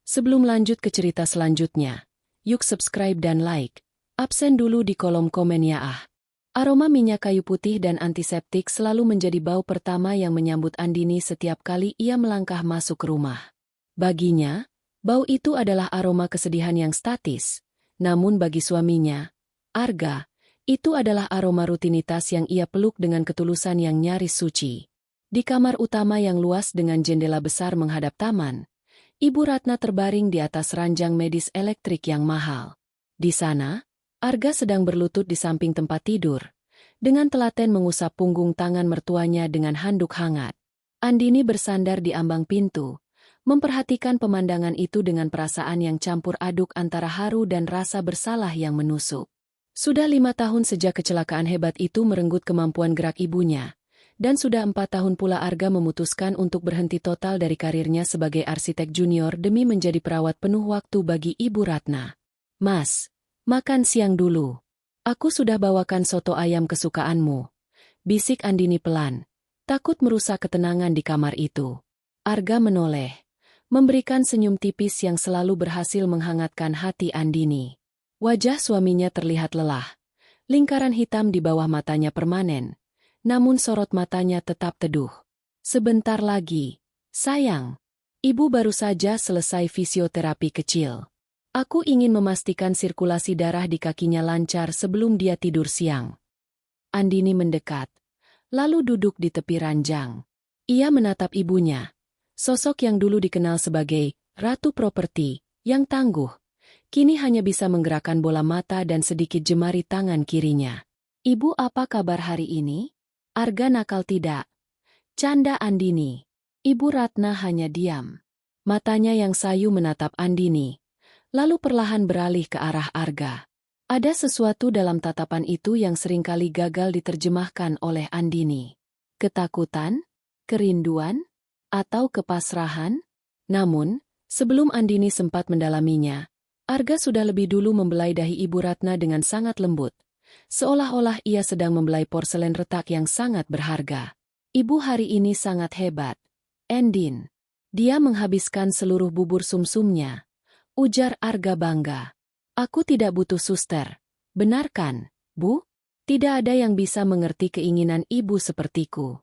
Sebelum lanjut ke cerita selanjutnya, yuk subscribe dan like. Absen dulu di kolom komen ya ah. Aroma minyak kayu putih dan antiseptik selalu menjadi bau pertama yang menyambut Andini setiap kali ia melangkah masuk rumah. Baginya, bau itu adalah aroma kesedihan yang statis. Namun bagi suaminya, Arga, itu adalah aroma rutinitas yang ia peluk dengan ketulusan yang nyaris suci. Di kamar utama yang luas dengan jendela besar menghadap taman, Ibu Ratna terbaring di atas ranjang medis elektrik yang mahal. Di sana, Arga sedang berlutut di samping tempat tidur, dengan telaten mengusap punggung tangan mertuanya dengan handuk hangat. Andini bersandar di ambang pintu, memperhatikan pemandangan itu dengan perasaan yang campur aduk antara haru dan rasa bersalah yang menusuk. Sudah 5 tahun sejak kecelakaan hebat itu merenggut kemampuan gerak ibunya, dan sudah 4 tahun pula Arga memutuskan untuk berhenti total dari karirnya sebagai arsitek junior demi menjadi perawat penuh waktu bagi Ibu Ratna. Mas, makan siang dulu. Aku sudah bawakan soto ayam kesukaanmu, bisik Andini pelan, takut merusak ketenangan di kamar itu. Arga menoleh, memberikan senyum tipis yang selalu berhasil menghangatkan hati Andini. Wajah suaminya terlihat lelah, lingkaran hitam di bawah matanya permanen, namun sorot matanya tetap teduh. Sebentar lagi, sayang. Ibu baru saja selesai fisioterapi kecil. Aku ingin memastikan sirkulasi darah di kakinya lancar sebelum dia tidur siang. Andini mendekat, lalu duduk di tepi ranjang. Ia menatap ibunya, sosok yang dulu dikenal sebagai Ratu Properti, yang tangguh, kini hanya bisa menggerakkan bola mata dan sedikit jemari tangan kirinya. Ibu, apa kabar hari ini? Arga nakal tidak? Canda Andini. Ibu Ratna hanya diam. Matanya yang sayu menatap Andini, lalu perlahan beralih ke arah Arga. Ada sesuatu dalam tatapan itu yang seringkali gagal diterjemahkan oleh Andini. Ketakutan? Kerinduan? Atau kepasrahan? Namun, sebelum Andini sempat mendalaminya, Arga sudah lebih dulu membelai dahi Ibu Ratna dengan sangat lembut, seolah-olah ia sedang membelai porselen retak yang sangat berharga. Ibu hari ini sangat hebat, Endin. Dia menghabiskan seluruh bubur sumsumnya, ujar Arga bangga. Aku tidak butuh suster. Benar kan, Bu? Tidak ada yang bisa mengerti keinginan ibu sepertiku.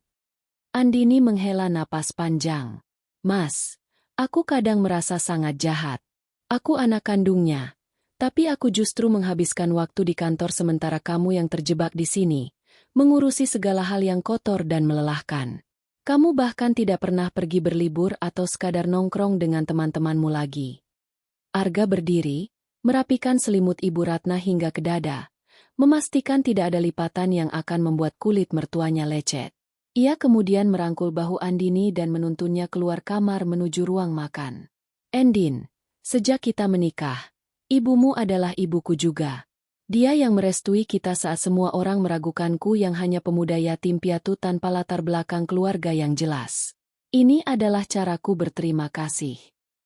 Andini menghela napas panjang. Mas, aku kadang merasa sangat jahat. Aku anak kandungnya, tapi aku justru menghabiskan waktu di kantor sementara kamu yang terjebak di sini, mengurusi segala hal yang kotor dan melelahkan. Kamu bahkan tidak pernah pergi berlibur atau sekadar nongkrong dengan teman-temanmu lagi. Arga berdiri, merapikan selimut Ibu Ratna hingga ke dada, memastikan tidak ada lipatan yang akan membuat kulit mertuanya lecet. Ia kemudian merangkul bahu Andini dan menuntunnya keluar kamar menuju ruang makan. Endin, sejak kita menikah, ibumu adalah ibuku juga. Dia yang merestui kita saat semua orang meragukanku yang hanya pemuda yatim piatu tanpa latar belakang keluarga yang jelas. Ini adalah caraku berterima kasih.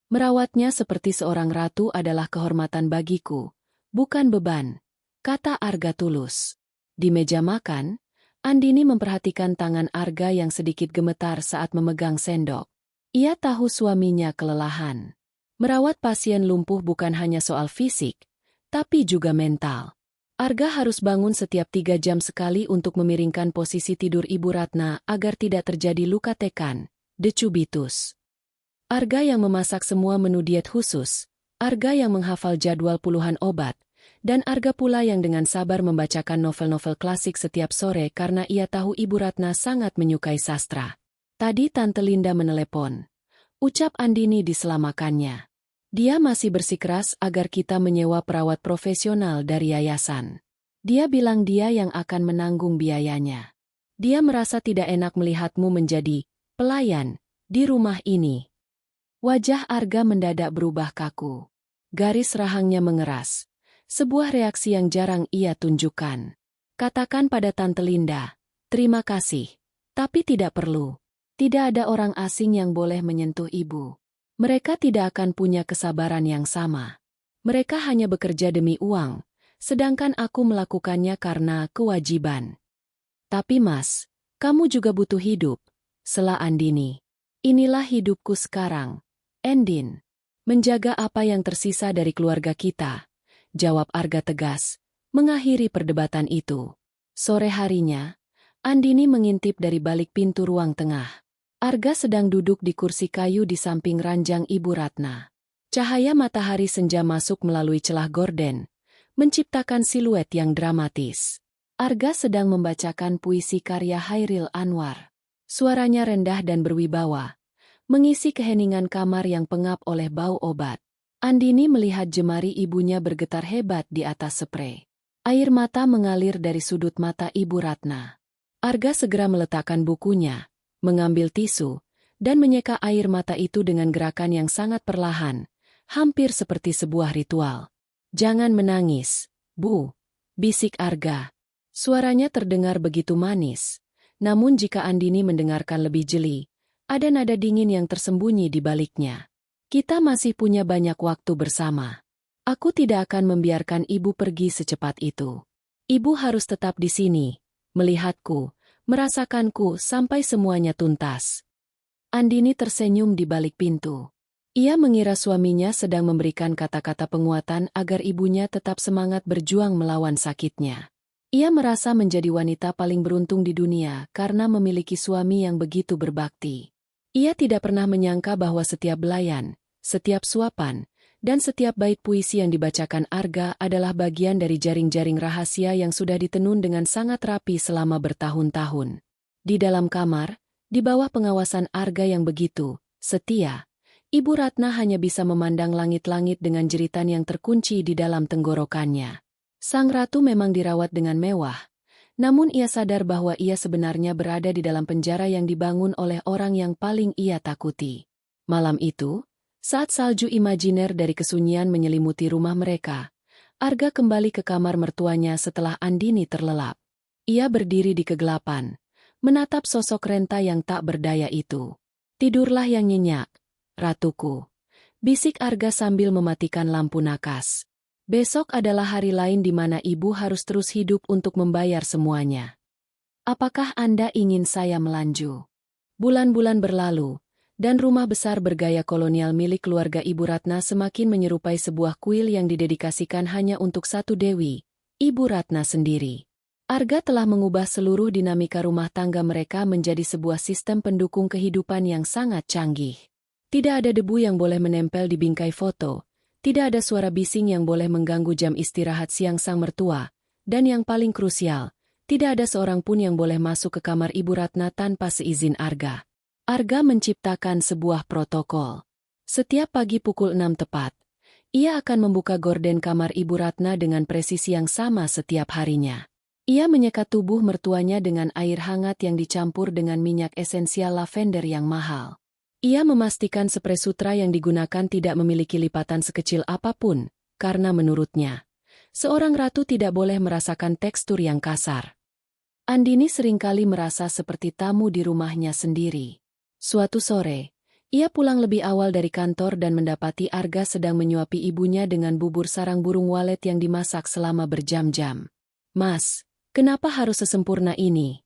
Merawatnya seperti seorang ratu adalah kehormatan bagiku, bukan beban, kata Arga tulus. Di meja makan, Andini memperhatikan tangan Arga yang sedikit gemetar saat memegang sendok. Ia tahu suaminya kelelahan. Merawat pasien lumpuh bukan hanya soal fisik, tapi juga mental. Arga harus bangun setiap 3 jam sekali untuk memiringkan posisi tidur Ibu Ratna agar tidak terjadi luka tekan, decubitus. Arga yang memasak semua menu diet khusus, Arga yang menghafal jadwal puluhan obat, dan Arga pula yang dengan sabar membacakan novel-novel klasik setiap sore karena ia tahu Ibu Ratna sangat menyukai sastra. Tadi Tante Linda menelepon, ucap Andini diselamakannya. Dia masih bersikeras agar kita menyewa perawat profesional dari yayasan. Dia bilang dia yang akan menanggung biayanya. Dia merasa tidak enak melihatmu menjadi pelayan di rumah ini. Wajah Arga mendadak berubah kaku. Garis rahangnya mengeras. Sebuah reaksi yang jarang ia tunjukkan. Katakan pada Tante Linda, terima kasih, tapi tidak perlu. Tidak ada orang asing yang boleh menyentuh ibu. Mereka tidak akan punya kesabaran yang sama. Mereka hanya bekerja demi uang, sedangkan aku melakukannya karena kewajiban. Tapi Mas, kamu juga butuh hidup, sela Andini. Inilah hidupku sekarang, Endin. Menjaga apa yang tersisa dari keluarga kita, jawab Arga tegas, mengakhiri perdebatan itu. Sore harinya, Andini mengintip dari balik pintu ruang tengah. Arga sedang duduk di kursi kayu di samping ranjang Ibu Ratna. Cahaya matahari senja masuk melalui celah gorden, menciptakan siluet yang dramatis. Arga sedang membacakan puisi karya Hairil Anwar. Suaranya rendah dan berwibawa, mengisi keheningan kamar yang pengap oleh bau obat. Andini melihat jemari ibunya bergetar hebat di atas sprei. Air mata mengalir dari sudut mata Ibu Ratna. Arga segera meletakkan bukunya, mengambil tisu, dan menyeka air mata itu dengan gerakan yang sangat perlahan, hampir seperti sebuah ritual. "Jangan menangis, Bu," bisik Arga. Suaranya terdengar begitu manis, namun jika Andini mendengarkan lebih jeli, ada nada dingin yang tersembunyi di baliknya. "Kita masih punya banyak waktu bersama. Aku tidak akan membiarkan ibu pergi secepat itu. Ibu harus tetap di sini, melihatku, merasakanku sampai semuanya tuntas." Andini tersenyum di balik pintu. Ia mengira suaminya sedang memberikan kata-kata penguatan agar ibunya tetap semangat berjuang melawan sakitnya. Ia merasa menjadi wanita paling beruntung di dunia karena memiliki suami yang begitu berbakti. Ia tidak pernah menyangka bahwa setiap belayan, setiap suapan, dan setiap bait puisi yang dibacakan Arga adalah bagian dari jaring-jaring rahasia yang sudah ditenun dengan sangat rapi selama bertahun-tahun. Di dalam kamar, di bawah pengawasan Arga yang begitu setia, Ibu Ratna hanya bisa memandang langit-langit dengan jeritan yang terkunci di dalam tenggorokannya. Sang ratu memang dirawat dengan mewah, namun ia sadar bahwa ia sebenarnya berada di dalam penjara yang dibangun oleh orang yang paling ia takuti. Malam itu, saat salju imajiner dari kesunyian menyelimuti rumah mereka, Arga kembali ke kamar mertuanya setelah Andini terlelap. Ia berdiri di kegelapan, menatap sosok renta yang tak berdaya itu. "Tidurlah yang nyenyak, ratuku," bisik Arga sambil mematikan lampu nakas. "Besok adalah hari lain di mana ibu harus terus hidup untuk membayar semuanya. Apakah Anda ingin saya melanju?" Bulan-bulan berlalu, dan rumah besar bergaya kolonial milik keluarga Ibu Ratna semakin menyerupai sebuah kuil yang didedikasikan hanya untuk satu dewi, Ibu Ratna sendiri. Arga telah mengubah seluruh dinamika rumah tangga mereka menjadi sebuah sistem pendukung kehidupan yang sangat canggih. Tidak ada debu yang boleh menempel di bingkai foto, tidak ada suara bising yang boleh mengganggu jam istirahat siang sang mertua, dan yang paling krusial, tidak ada seorang pun yang boleh masuk ke kamar Ibu Ratna tanpa seizin Arga. Arga menciptakan sebuah protokol. Setiap pagi pukul 6 tepat, ia akan membuka gorden kamar Ibu Ratna dengan presisi yang sama setiap harinya. Ia menyekat tubuh mertuanya dengan air hangat yang dicampur dengan minyak esensial lavender yang mahal. Ia memastikan sprei sutra yang digunakan tidak memiliki lipatan sekecil apapun, karena menurutnya, seorang ratu tidak boleh merasakan tekstur yang kasar. Andini seringkali merasa seperti tamu di rumahnya sendiri. Suatu sore, ia pulang lebih awal dari kantor dan mendapati Arga sedang menyuapi ibunya dengan bubur sarang burung walet yang dimasak selama berjam-jam. "Mas, kenapa harus sesempurna ini?"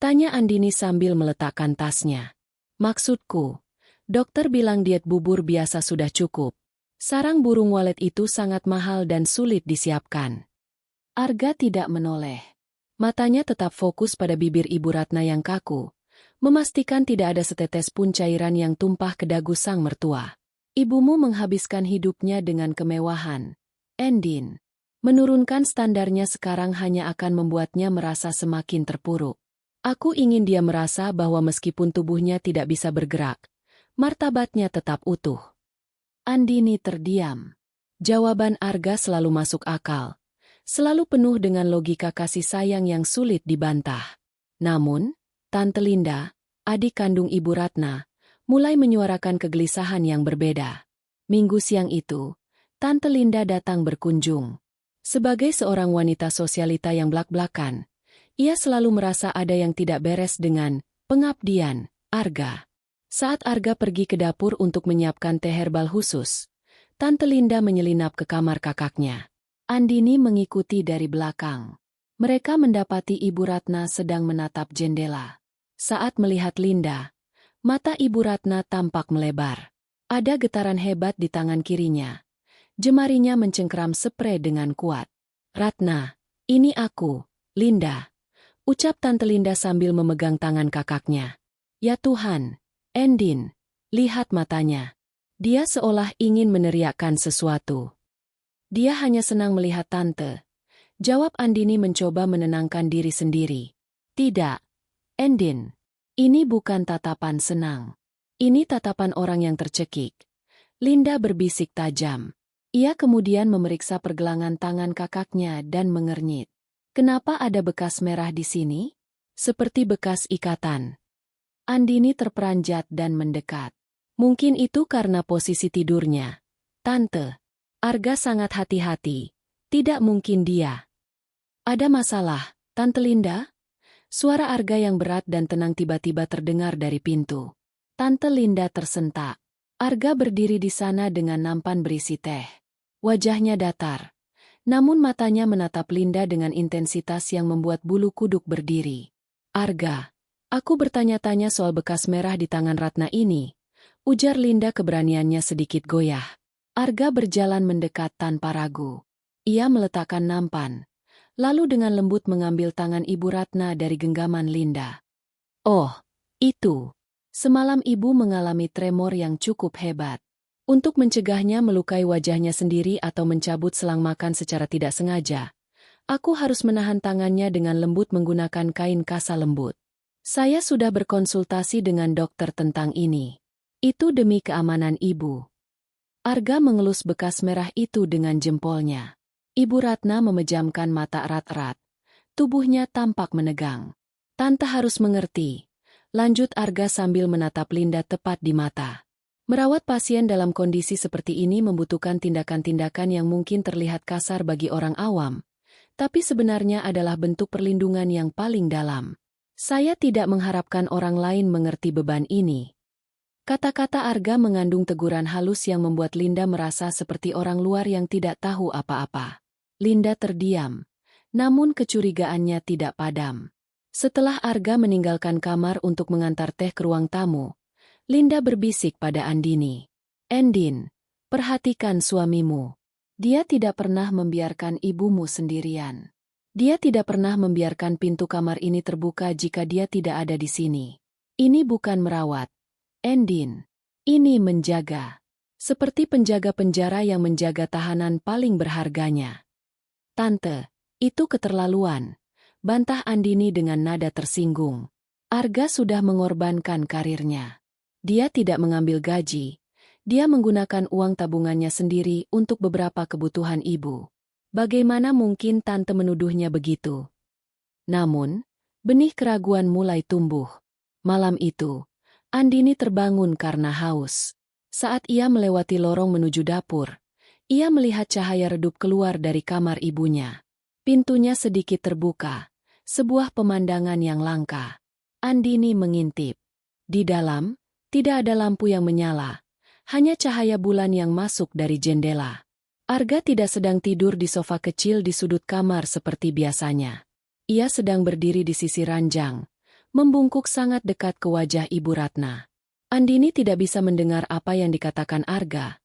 tanya Andini sambil meletakkan tasnya. "Maksudku, dokter bilang diet bubur biasa sudah cukup. Sarang burung walet itu sangat mahal dan sulit disiapkan." Arga tidak menoleh. Matanya tetap fokus pada bibir Ibu Ratna yang kaku, memastikan tidak ada setetes pun cairan yang tumpah ke dagu sang mertua. "Ibumu menghabiskan hidupnya dengan kemewahan, Endin. Menurunkan standarnya sekarang hanya akan membuatnya merasa semakin terpuruk. Aku ingin dia merasa bahwa meskipun tubuhnya tidak bisa bergerak, martabatnya tetap utuh." Andini terdiam. Jawaban Arga selalu masuk akal, selalu penuh dengan logika kasih sayang yang sulit dibantah. Namun, Tante Linda, adik kandung Ibu Ratna, mulai menyuarakan kegelisahan yang berbeda. Minggu siang itu, Tante Linda datang berkunjung. Sebagai seorang wanita sosialita yang blak-blakan, ia selalu merasa ada yang tidak beres dengan pengabdian Arga. Saat Arga pergi ke dapur untuk menyiapkan teh herbal khusus, Tante Linda menyelinap ke kamar kakaknya. Andini mengikuti dari belakang. Mereka mendapati Ibu Ratna sedang menatap jendela. Saat melihat Linda, mata Ibu Ratna tampak melebar. Ada getaran hebat di tangan kirinya. Jemarinya mencengkeram sprei dengan kuat. "Ratna, ini aku, Linda," ucap Tante Linda sambil memegang tangan kakaknya. "Ya Tuhan, Endin, lihat matanya." Dia seolah ingin meneriakkan sesuatu. "Dia hanya senang melihat Tante," jawab Andini mencoba menenangkan diri sendiri. "Tidak, Endin. Ini bukan tatapan senang. Ini tatapan orang yang tercekik." Linda berbisik tajam. Ia kemudian memeriksa pergelangan tangan kakaknya dan mengernyit. "Kenapa ada bekas merah di sini? Seperti bekas ikatan." Andini terperanjat dan mendekat. "Mungkin itu karena posisi tidurnya, Tante." Arga sangat hati-hati. "Tidak mungkin dia." "Ada masalah, Tante Linda?" Suara Arga yang berat dan tenang tiba-tiba terdengar dari pintu. Tante Linda tersentak. Arga berdiri di sana dengan nampan berisi teh. Wajahnya datar. Namun matanya menatap Linda dengan intensitas yang membuat bulu kuduk berdiri. "Arga, aku bertanya-tanya soal bekas merah di tangan Ratna ini," ujar Linda, keberaniannya sedikit goyah. Arga berjalan mendekat tanpa ragu. Ia meletakkan nampan, lalu dengan lembut mengambil tangan Ibu Ratna dari genggaman Linda. "Oh, itu. Semalam ibu mengalami tremor yang cukup hebat. Untuk mencegahnya melukai wajahnya sendiri atau mencabut selang makan secara tidak sengaja, aku harus menahan tangannya dengan lembut menggunakan kain kasa lembut. Saya sudah berkonsultasi dengan dokter tentang ini. Itu demi keamanan ibu." Arga mengelus bekas merah itu dengan jempolnya. Ibu Ratna memejamkan mata erat-erat. Tubuhnya tampak menegang. "Tante harus mengerti," lanjut Arga sambil menatap Linda tepat di mata. "Merawat pasien dalam kondisi seperti ini membutuhkan tindakan-tindakan yang mungkin terlihat kasar bagi orang awam, tapi sebenarnya adalah bentuk perlindungan yang paling dalam. Saya tidak mengharapkan orang lain mengerti beban ini." Kata-kata Arga mengandung teguran halus yang membuat Linda merasa seperti orang luar yang tidak tahu apa-apa. Linda terdiam, namun kecurigaannya tidak padam. Setelah Arga meninggalkan kamar untuk mengantar teh ke ruang tamu, Linda berbisik pada Andini. "Endin, perhatikan suamimu. Dia tidak pernah membiarkan ibumu sendirian. Dia tidak pernah membiarkan pintu kamar ini terbuka jika dia tidak ada di sini. Ini bukan merawat, Endin. Ini menjaga. Seperti penjaga penjara yang menjaga tahanan paling berharganya." "Tante, itu keterlaluan," bantah Andini dengan nada tersinggung. "Arga sudah mengorbankan karirnya. Dia tidak mengambil gaji. Dia menggunakan uang tabungannya sendiri untuk beberapa kebutuhan ibu. Bagaimana mungkin Tante menuduhnya begitu?" Namun, benih keraguan mulai tumbuh. Malam itu, Andini terbangun karena haus. Saat ia melewati lorong menuju dapur, ia melihat cahaya redup keluar dari kamar ibunya. Pintunya sedikit terbuka, sebuah pemandangan yang langka. Andini mengintip. Di dalam, tidak ada lampu yang menyala, hanya cahaya bulan yang masuk dari jendela. Arga tidak sedang tidur di sofa kecil di sudut kamar seperti biasanya. Ia sedang berdiri di sisi ranjang, membungkuk sangat dekat ke wajah Ibu Ratna. Andini tidak bisa mendengar apa yang dikatakan Arga,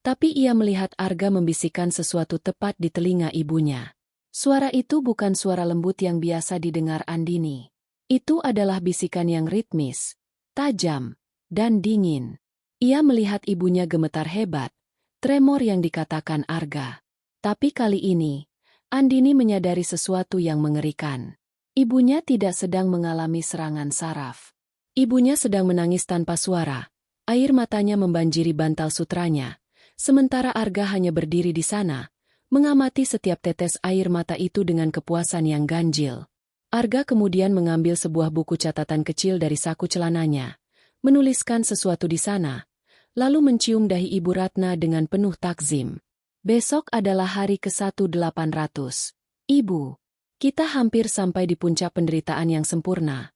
tapi ia melihat Arga membisikkan sesuatu tepat di telinga ibunya. Suara itu bukan suara lembut yang biasa didengar Andini. Itu adalah bisikan yang ritmis, tajam, dan dingin. Ia melihat ibunya gemetar hebat, tremor yang dikatakan Arga. Tapi kali ini, Andini menyadari sesuatu yang mengerikan. Ibunya tidak sedang mengalami serangan saraf. Ibunya sedang menangis tanpa suara. Air matanya membanjiri bantal sutranya. Sementara Arga hanya berdiri di sana, mengamati setiap tetes air mata itu dengan kepuasan yang ganjil. Arga kemudian mengambil sebuah buku catatan kecil dari saku celananya, menuliskan sesuatu di sana, lalu mencium dahi Ibu Ratna dengan penuh takzim. "Besok adalah hari ke-1800. Ibu. Kita hampir sampai di puncak penderitaan yang sempurna,"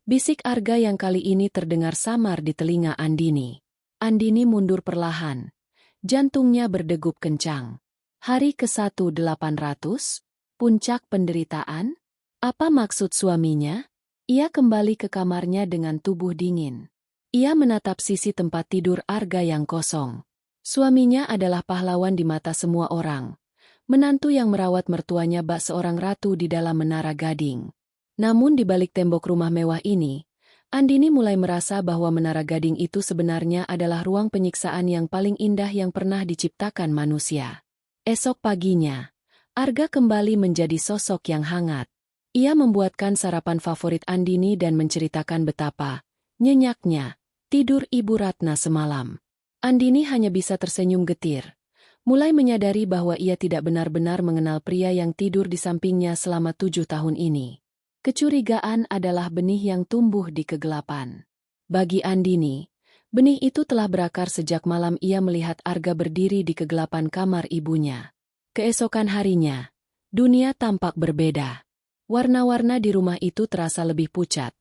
bisik Arga yang kali ini terdengar samar di telinga Andini. Andini mundur perlahan. Jantungnya berdegup kencang. Hari ke-1800? Puncak penderitaan? Apa maksud suaminya? Ia kembali ke kamarnya dengan tubuh dingin. Ia menatap sisi tempat tidur Arga yang kosong. Suaminya adalah pahlawan di mata semua orang. Menantu yang merawat mertuanya bak seorang ratu di dalam menara gading. Namun di balik tembok rumah mewah ini, Andini mulai merasa bahwa menara gading itu sebenarnya adalah ruang penyiksaan yang paling indah yang pernah diciptakan manusia. Esok paginya, Arga kembali menjadi sosok yang hangat. Ia membuatkan sarapan favorit Andini dan menceritakan betapa nyenyaknya tidur Ibu Ratna semalam. Andini hanya bisa tersenyum getir, mulai menyadari bahwa ia tidak benar-benar mengenal pria yang tidur di sampingnya selama 7 tahun ini. Kecurigaan adalah benih yang tumbuh di kegelapan. Bagi Andini, benih itu telah berakar sejak malam ia melihat Arga berdiri di kegelapan kamar ibunya. Keesokan harinya, dunia tampak berbeda. Warna-warna di rumah itu terasa lebih pucat,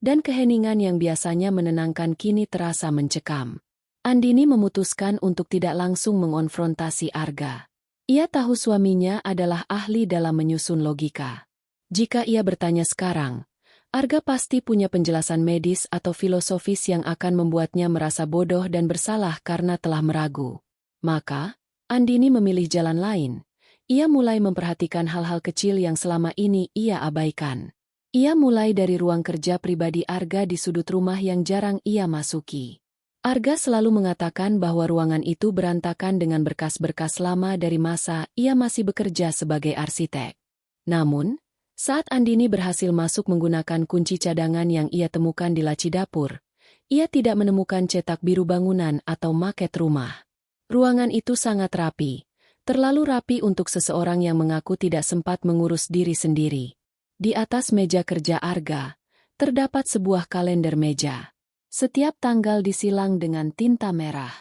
dan keheningan yang biasanya menenangkan kini terasa mencekam. Andini memutuskan untuk tidak langsung mengonfrontasi Arga. Ia tahu suaminya adalah ahli dalam menyusun logika. Jika ia bertanya sekarang, Arga pasti punya penjelasan medis atau filosofis yang akan membuatnya merasa bodoh dan bersalah karena telah meragu. Maka, Andini memilih jalan lain. Ia mulai memperhatikan hal-hal kecil yang selama ini ia abaikan. Ia mulai dari ruang kerja pribadi Arga di sudut rumah yang jarang ia masuki. Arga selalu mengatakan bahwa ruangan itu berantakan dengan berkas-berkas lama dari masa ia masih bekerja sebagai arsitek. Namun, saat Andini berhasil masuk menggunakan kunci cadangan yang ia temukan di laci dapur, ia tidak menemukan cetak biru bangunan atau maket rumah. Ruangan itu sangat rapi, terlalu rapi untuk seseorang yang mengaku tidak sempat mengurus diri sendiri. Di atas meja kerja Arga, terdapat sebuah kalender meja. Setiap tanggal disilang dengan tinta merah.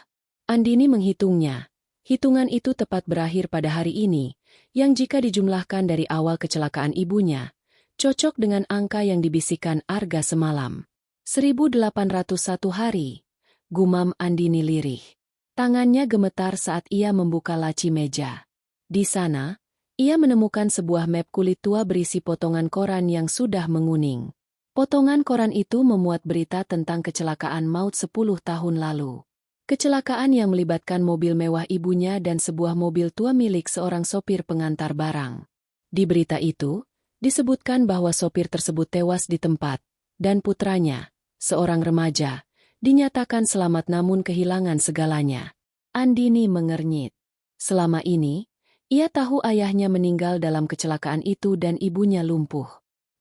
Andini menghitungnya. Hitungan itu tepat berakhir pada hari ini, yang jika dijumlahkan dari awal kecelakaan ibunya, cocok dengan angka yang dibisikkan Arga semalam. 1801 hari, gumam Andini lirih. Tangannya gemetar saat ia membuka laci meja. Di sana, ia menemukan sebuah map kulit tua berisi potongan koran yang sudah menguning. Potongan koran itu memuat berita tentang kecelakaan maut 10 tahun lalu. Kecelakaan yang melibatkan mobil mewah ibunya dan sebuah mobil tua milik seorang sopir pengantar barang. Di berita itu, disebutkan bahwa sopir tersebut tewas di tempat, dan putranya, seorang remaja, dinyatakan selamat namun kehilangan segalanya. Andini mengernyit. Selama ini, ia tahu ayahnya meninggal dalam kecelakaan itu dan ibunya lumpuh.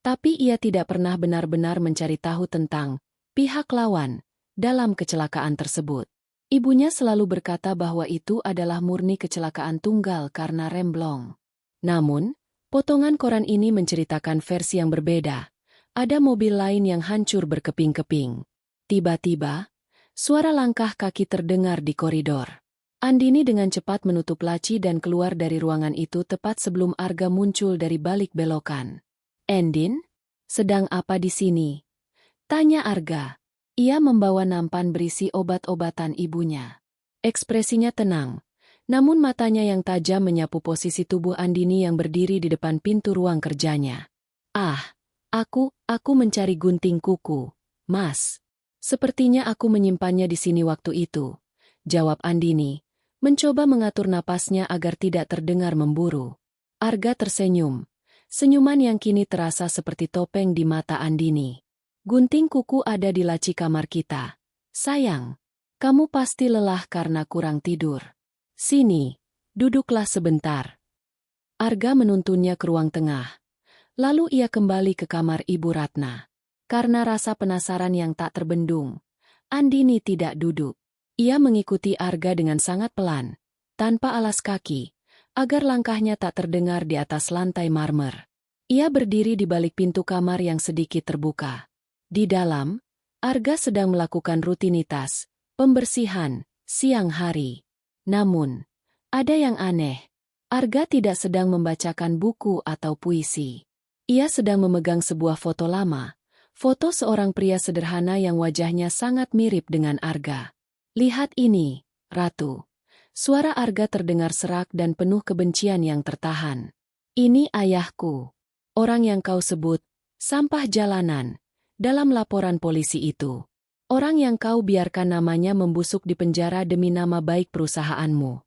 Tapi ia tidak pernah benar-benar mencari tahu tentang pihak lawan dalam kecelakaan tersebut. Ibunya selalu berkata bahwa itu adalah murni kecelakaan tunggal karena remblong. Namun, potongan koran ini menceritakan versi yang berbeda. Ada mobil lain yang hancur berkeping-keping. Tiba-tiba, suara langkah kaki terdengar di koridor. Andini dengan cepat menutup laci dan keluar dari ruangan itu tepat sebelum Arga muncul dari balik belokan. "Endin, sedang apa di sini?" tanya Arga. Ia membawa nampan berisi obat-obatan ibunya. Ekspresinya tenang, namun matanya yang tajam menyapu posisi tubuh Andini yang berdiri di depan pintu ruang kerjanya. "Ah, aku mencari gunting kuku, Mas. Sepertinya aku menyimpannya di sini waktu itu," jawab Andini, mencoba mengatur napasnya agar tidak terdengar memburu. Arga tersenyum, senyuman yang kini terasa seperti topeng di mata Andini. "Gunting kuku ada di laci kamar kita. Sayang, kamu pasti lelah karena kurang tidur. Sini, duduklah sebentar." Arga menuntunnya ke ruang tengah. Lalu ia kembali ke kamar Ibu Ratna. Karena rasa penasaran yang tak terbendung, Andini tidak duduk. Ia mengikuti Arga dengan sangat pelan, tanpa alas kaki, agar langkahnya tak terdengar di atas lantai marmer. Ia berdiri di balik pintu kamar yang sedikit terbuka. Di dalam, Arga sedang melakukan rutinitas pembersihan siang hari. Namun, ada yang aneh. Arga tidak sedang membacakan buku atau puisi. Ia sedang memegang sebuah foto lama, foto seorang pria sederhana yang wajahnya sangat mirip dengan Arga. "Lihat ini, Ratu." Suara Arga terdengar serak dan penuh kebencian yang tertahan. "Ini ayahku. Orang yang kau sebut sampah jalanan dalam laporan polisi itu." Orang yang kau biarkan namanya membusuk di penjara demi nama baik perusahaanmu.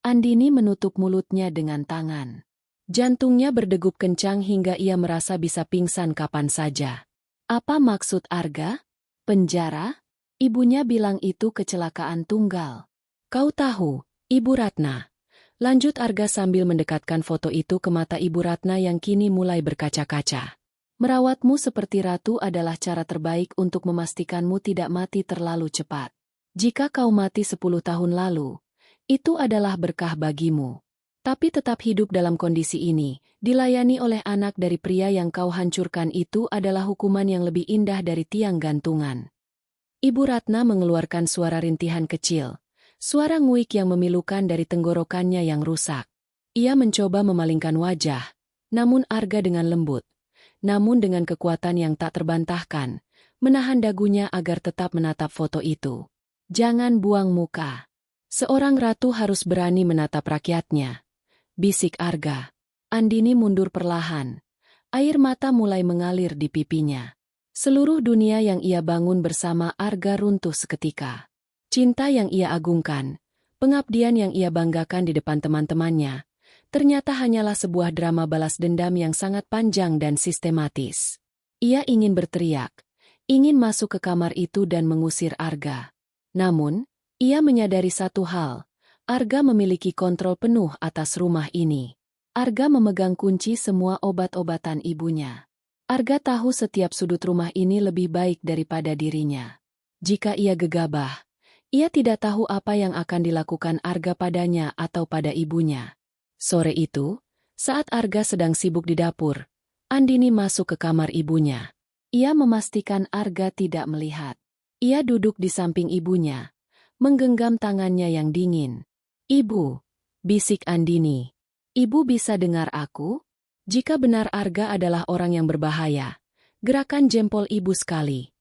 Andini menutup mulutnya dengan tangan. Jantungnya berdegup kencang hingga ia merasa bisa pingsan kapan saja. Apa maksud Arga? Penjara? Ibunya bilang itu kecelakaan tunggal. Kau tahu, Ibu Ratna. Lanjut Arga sambil mendekatkan foto itu ke mata Ibu Ratna yang kini mulai berkaca-kaca. Merawatmu seperti ratu adalah cara terbaik untuk memastikanmu tidak mati terlalu cepat. Jika kau mati 10 tahun lalu, itu adalah berkah bagimu. Tapi tetap hidup dalam kondisi ini, dilayani oleh anak dari pria yang kau hancurkan itu adalah hukuman yang lebih indah dari tiang gantungan. Ibu Ratna mengeluarkan suara rintihan kecil, suara nguik yang memilukan dari tenggorokannya yang rusak. Ia mencoba memalingkan wajah, namun Arga dengan lembut. Namun dengan kekuatan yang tak terbantahkan, menahan dagunya agar tetap menatap foto itu. Jangan buang muka. Seorang ratu harus berani menatap rakyatnya. Bisik Arga. Andini mundur perlahan. Air mata mulai mengalir di pipinya. Seluruh dunia yang ia bangun bersama Arga runtuh seketika. Cinta yang ia agungkan, pengabdian yang ia banggakan di depan teman-temannya, ternyata hanyalah sebuah drama balas dendam yang sangat panjang dan sistematis. Ia ingin berteriak, ingin masuk ke kamar itu dan mengusir Arga. Namun, ia menyadari satu hal, Arga memiliki kontrol penuh atas rumah ini. Arga memegang kunci semua obat-obatan ibunya. Arga tahu setiap sudut rumah ini lebih baik daripada dirinya. Jika ia gegabah, ia tidak tahu apa yang akan dilakukan Arga padanya atau pada ibunya. Sore itu, saat Arga sedang sibuk di dapur, Andini masuk ke kamar ibunya. Ia memastikan Arga tidak melihat. Ia duduk di samping ibunya, menggenggam tangannya yang dingin. "Ibu," bisik Andini. "Ibu bisa dengar aku? Jika benar Arga adalah orang yang berbahaya, gerakan jempol ibu sekali."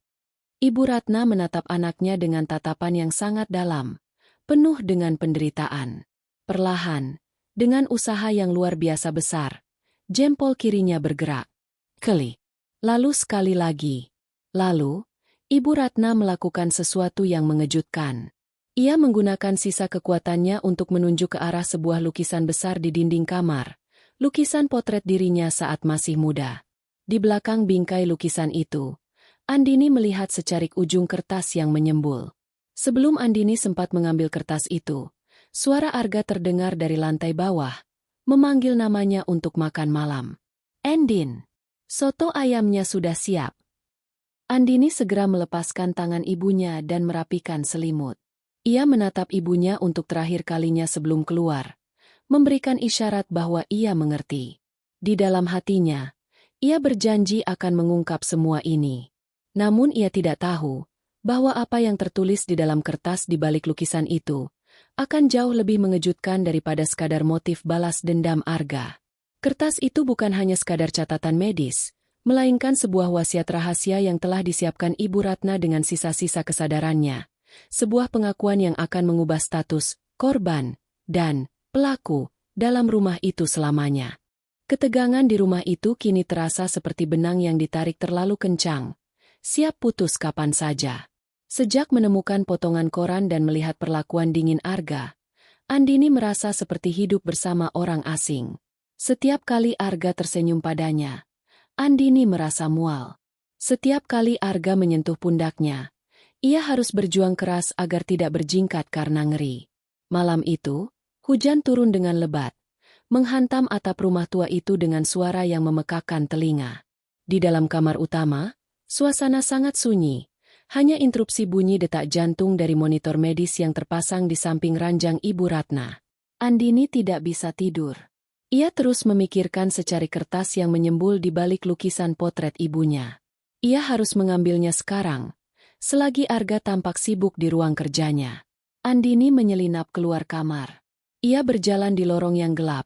Ibu Ratna menatap anaknya dengan tatapan yang sangat dalam, penuh dengan penderitaan. Perlahan, dengan usaha yang luar biasa besar, jempol kirinya bergerak. Klik. Lalu sekali lagi. Lalu, Ibu Ratna melakukan sesuatu yang mengejutkan. Ia menggunakan sisa kekuatannya untuk menunjuk ke arah sebuah lukisan besar di dinding kamar. Lukisan potret dirinya saat masih muda. Di belakang bingkai lukisan itu, Andini melihat secarik ujung kertas yang menyembul. Sebelum Andini sempat mengambil kertas itu, suara Arga terdengar dari lantai bawah, memanggil namanya untuk makan malam. "Endin, soto ayamnya sudah siap." Andini segera melepaskan tangan ibunya dan merapikan selimut. Ia menatap ibunya untuk terakhir kalinya sebelum keluar, memberikan isyarat bahwa ia mengerti. Di dalam hatinya, ia berjanji akan mengungkap semua ini. Namun ia tidak tahu bahwa apa yang tertulis di dalam kertas di balik lukisan itu akan jauh lebih mengejutkan daripada sekadar motif balas dendam Arga. Kertas itu bukan hanya sekadar catatan medis, melainkan sebuah wasiat rahasia yang telah disiapkan Ibu Ratna dengan sisa-sisa kesadarannya. Sebuah pengakuan yang akan mengubah status korban dan pelaku dalam rumah itu selamanya. Ketegangan di rumah itu kini terasa seperti benang yang ditarik terlalu kencang, siap putus kapan saja. Sejak menemukan potongan koran dan melihat perlakuan dingin Arga, Andini merasa seperti hidup bersama orang asing. Setiap kali Arga tersenyum padanya, Andini merasa mual. Setiap kali Arga menyentuh pundaknya, ia harus berjuang keras agar tidak berjingkat karena ngeri. Malam itu, hujan turun dengan lebat, menghantam atap rumah tua itu dengan suara yang memekakkan telinga. Di dalam kamar utama, suasana sangat sunyi. Hanya interupsi bunyi detak jantung dari monitor medis yang terpasang di samping ranjang Ibu Ratna. Andini tidak bisa tidur. Ia terus memikirkan secari kertas yang menyembul di balik lukisan potret ibunya. Ia harus mengambilnya sekarang, selagi Arga tampak sibuk di ruang kerjanya. Andini menyelinap keluar kamar. Ia berjalan di lorong yang gelap,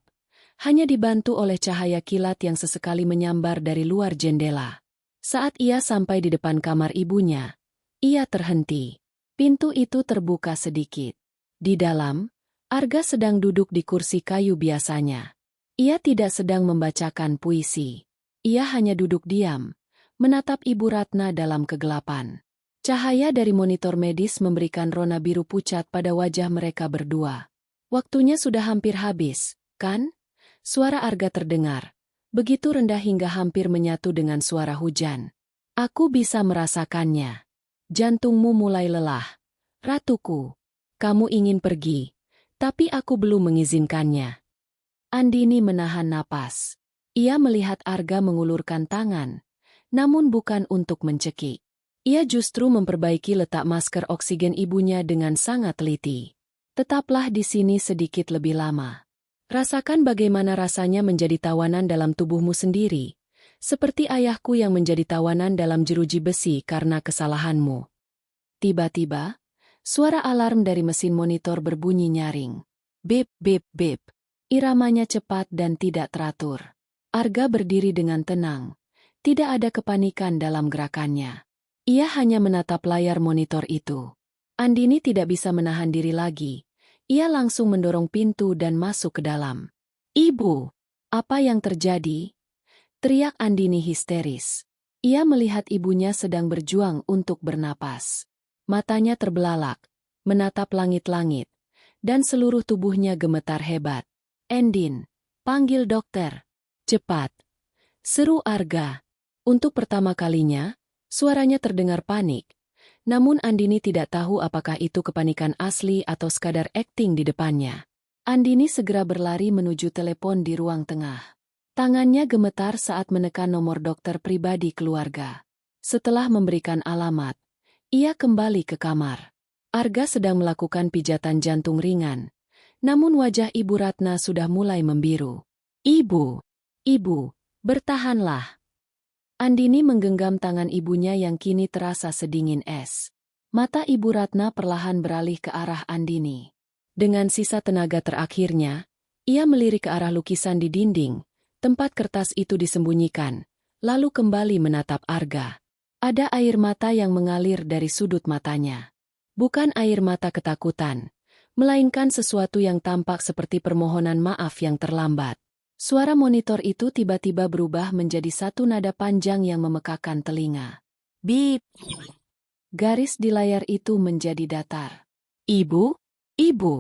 hanya dibantu oleh cahaya kilat yang sesekali menyambar dari luar jendela. Saat ia sampai di depan kamar ibunya, ia terhenti. Pintu itu terbuka sedikit. Di dalam, Arga sedang duduk di kursi kayu biasanya. Ia tidak sedang membacakan puisi. Ia hanya duduk diam, menatap Ibu Ratna dalam kegelapan. Cahaya dari monitor medis memberikan rona biru pucat pada wajah mereka berdua. Waktunya sudah hampir habis, kan? Suara Arga terdengar, begitu rendah hingga hampir menyatu dengan suara hujan. Aku bisa merasakannya. Jantungmu mulai lelah. Ratuku, kamu ingin pergi, tapi aku belum mengizinkannya. Andini menahan napas. Ia melihat Arga mengulurkan tangan, namun bukan untuk mencekik. Ia justru memperbaiki letak masker oksigen ibunya dengan sangat teliti. Tetaplah di sini sedikit lebih lama. Rasakan bagaimana rasanya menjadi tawanan dalam tubuhmu sendiri, seperti ayahku yang menjadi tawanan dalam jeruji besi karena kesalahanmu. Tiba-tiba, suara alarm dari mesin monitor berbunyi nyaring. Bip, bip, bip. Iramanya cepat dan tidak teratur. Arga berdiri dengan tenang. Tidak ada kepanikan dalam gerakannya. Ia hanya menatap layar monitor itu. Andini tidak bisa menahan diri lagi. Ia langsung mendorong pintu dan masuk ke dalam. "Ibu, apa yang terjadi?" teriak Andini histeris. Ia melihat ibunya sedang berjuang untuk bernapas. Matanya terbelalak, menatap langit-langit, dan seluruh tubuhnya gemetar hebat. "Endin, panggil dokter. Cepat!" seru Arga. Untuk pertama kalinya, suaranya terdengar panik, namun Andini tidak tahu apakah itu kepanikan asli atau sekadar akting di depannya. Andini segera berlari menuju telepon di ruang tengah. Tangannya gemetar saat menekan nomor dokter pribadi keluarga. Setelah memberikan alamat, ia kembali ke kamar. Arga sedang melakukan pijatan jantung ringan, namun wajah Ibu Ratna sudah mulai membiru. "Ibu, ibu, bertahanlah." Andini menggenggam tangan ibunya yang kini terasa sedingin es. Mata Ibu Ratna perlahan beralih ke arah Andini. Dengan sisa tenaga terakhirnya, ia melirik ke arah lukisan di dinding, tempat kertas itu disembunyikan, lalu kembali menatap Arga. Ada air mata yang mengalir dari sudut matanya. Bukan air mata ketakutan, melainkan sesuatu yang tampak seperti permohonan maaf yang terlambat. Suara monitor itu tiba-tiba berubah menjadi satu nada panjang yang memekakan telinga. Bip! Garis di layar itu menjadi datar. "Ibu? Ibu!"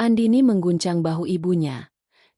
Andini mengguncang bahu ibunya,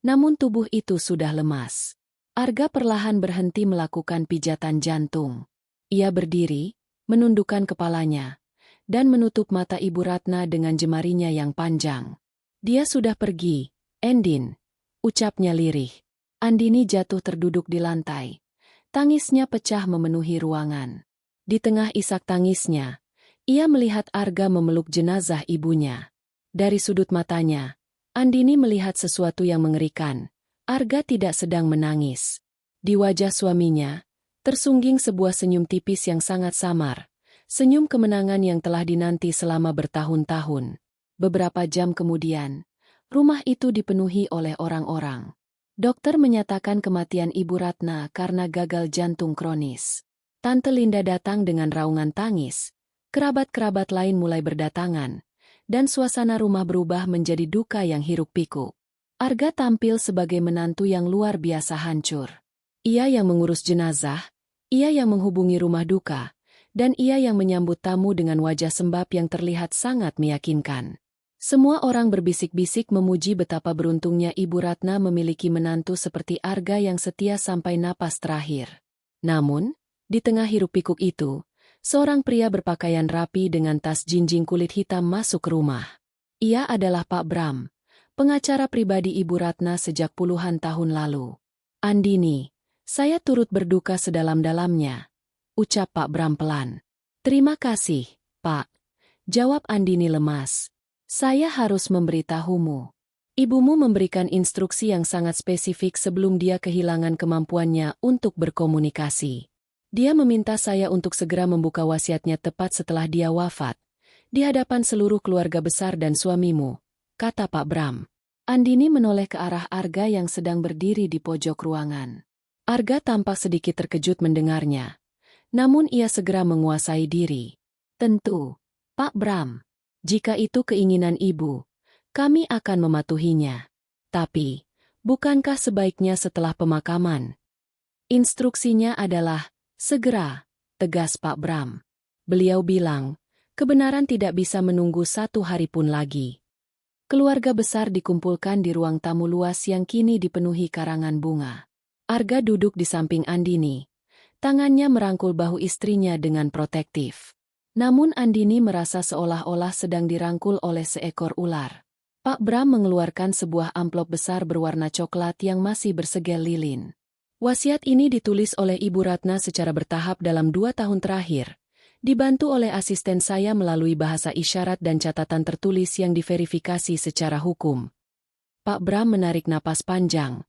namun tubuh itu sudah lemas. Arga perlahan berhenti melakukan pijatan jantung. Ia berdiri, menundukkan kepalanya, dan menutup mata Ibu Ratna dengan jemarinya yang panjang. "Dia sudah pergi, Endin," ucapnya lirih. Andini jatuh terduduk di lantai. Tangisnya pecah memenuhi ruangan. Di tengah isak tangisnya, ia melihat Arga memeluk jenazah ibunya. Dari sudut matanya, Andini melihat sesuatu yang mengerikan. Arga tidak sedang menangis. Di wajah suaminya, tersungging sebuah senyum tipis yang sangat samar. Senyum kemenangan yang telah dinanti selama bertahun-tahun. Beberapa jam kemudian, rumah itu dipenuhi oleh orang-orang. Dokter menyatakan kematian Ibu Ratna karena gagal jantung kronis. Tante Linda datang dengan raungan tangis. Kerabat-kerabat lain mulai berdatangan, dan suasana rumah berubah menjadi duka yang hiruk-pikuk. Arga tampil sebagai menantu yang luar biasa hancur. Ia yang mengurus jenazah, ia yang menghubungi rumah duka, dan ia yang menyambut tamu dengan wajah sembab yang terlihat sangat meyakinkan. Semua orang berbisik-bisik memuji betapa beruntungnya Ibu Ratna memiliki menantu seperti Arga yang setia sampai napas terakhir. Namun, di tengah hiruk-pikuk itu, seorang pria berpakaian rapi dengan tas jinjing kulit hitam masuk ke rumah. Ia adalah Pak Bram, pengacara pribadi Ibu Ratna sejak puluhan tahun lalu. "Andini, saya turut berduka sedalam-dalamnya," ucap Pak Bram pelan. "Terima kasih, Pak," jawab Andini lemas. "Saya harus memberitahumu. Ibumu memberikan instruksi yang sangat spesifik sebelum dia kehilangan kemampuannya untuk berkomunikasi. Dia meminta saya untuk segera membuka wasiatnya tepat setelah dia wafat, di hadapan seluruh keluarga besar dan suamimu," kata Pak Bram. Andini menoleh ke arah Arga yang sedang berdiri di pojok ruangan. Arga tampak sedikit terkejut mendengarnya, namun ia segera menguasai diri. "Tentu, Pak Bram. Jika itu keinginan ibu, kami akan mematuhinya. Tapi, bukankah sebaiknya setelah pemakaman?" "Instruksinya adalah segera," tegas Pak Bram. Beliau bilang, kebenaran tidak bisa menunggu 1 hari pun lagi. Keluarga besar dikumpulkan di ruang tamu luas yang kini dipenuhi karangan bunga. Arga duduk di samping Andini. Tangannya merangkul bahu istrinya dengan protektif. Namun Andini merasa seolah-olah sedang dirangkul oleh seekor ular. Pak Bram mengeluarkan sebuah amplop besar berwarna coklat yang masih bersegel lilin. Wasiat ini ditulis oleh Ibu Ratna secara bertahap dalam 2 tahun terakhir, dibantu oleh asisten saya melalui bahasa isyarat dan catatan tertulis yang diverifikasi secara hukum. Pak Bram menarik napas panjang,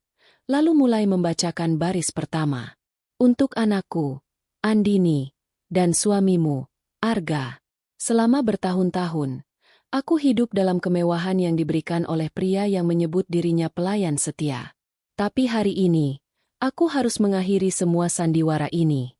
lalu mulai membacakan baris pertama. Untuk anakku, Andini, dan suamimu, Arga. Selama bertahun-tahun, aku hidup dalam kemewahan yang diberikan oleh pria yang menyebut dirinya pelayan setia. Tapi hari ini, aku harus mengakhiri semua sandiwara ini.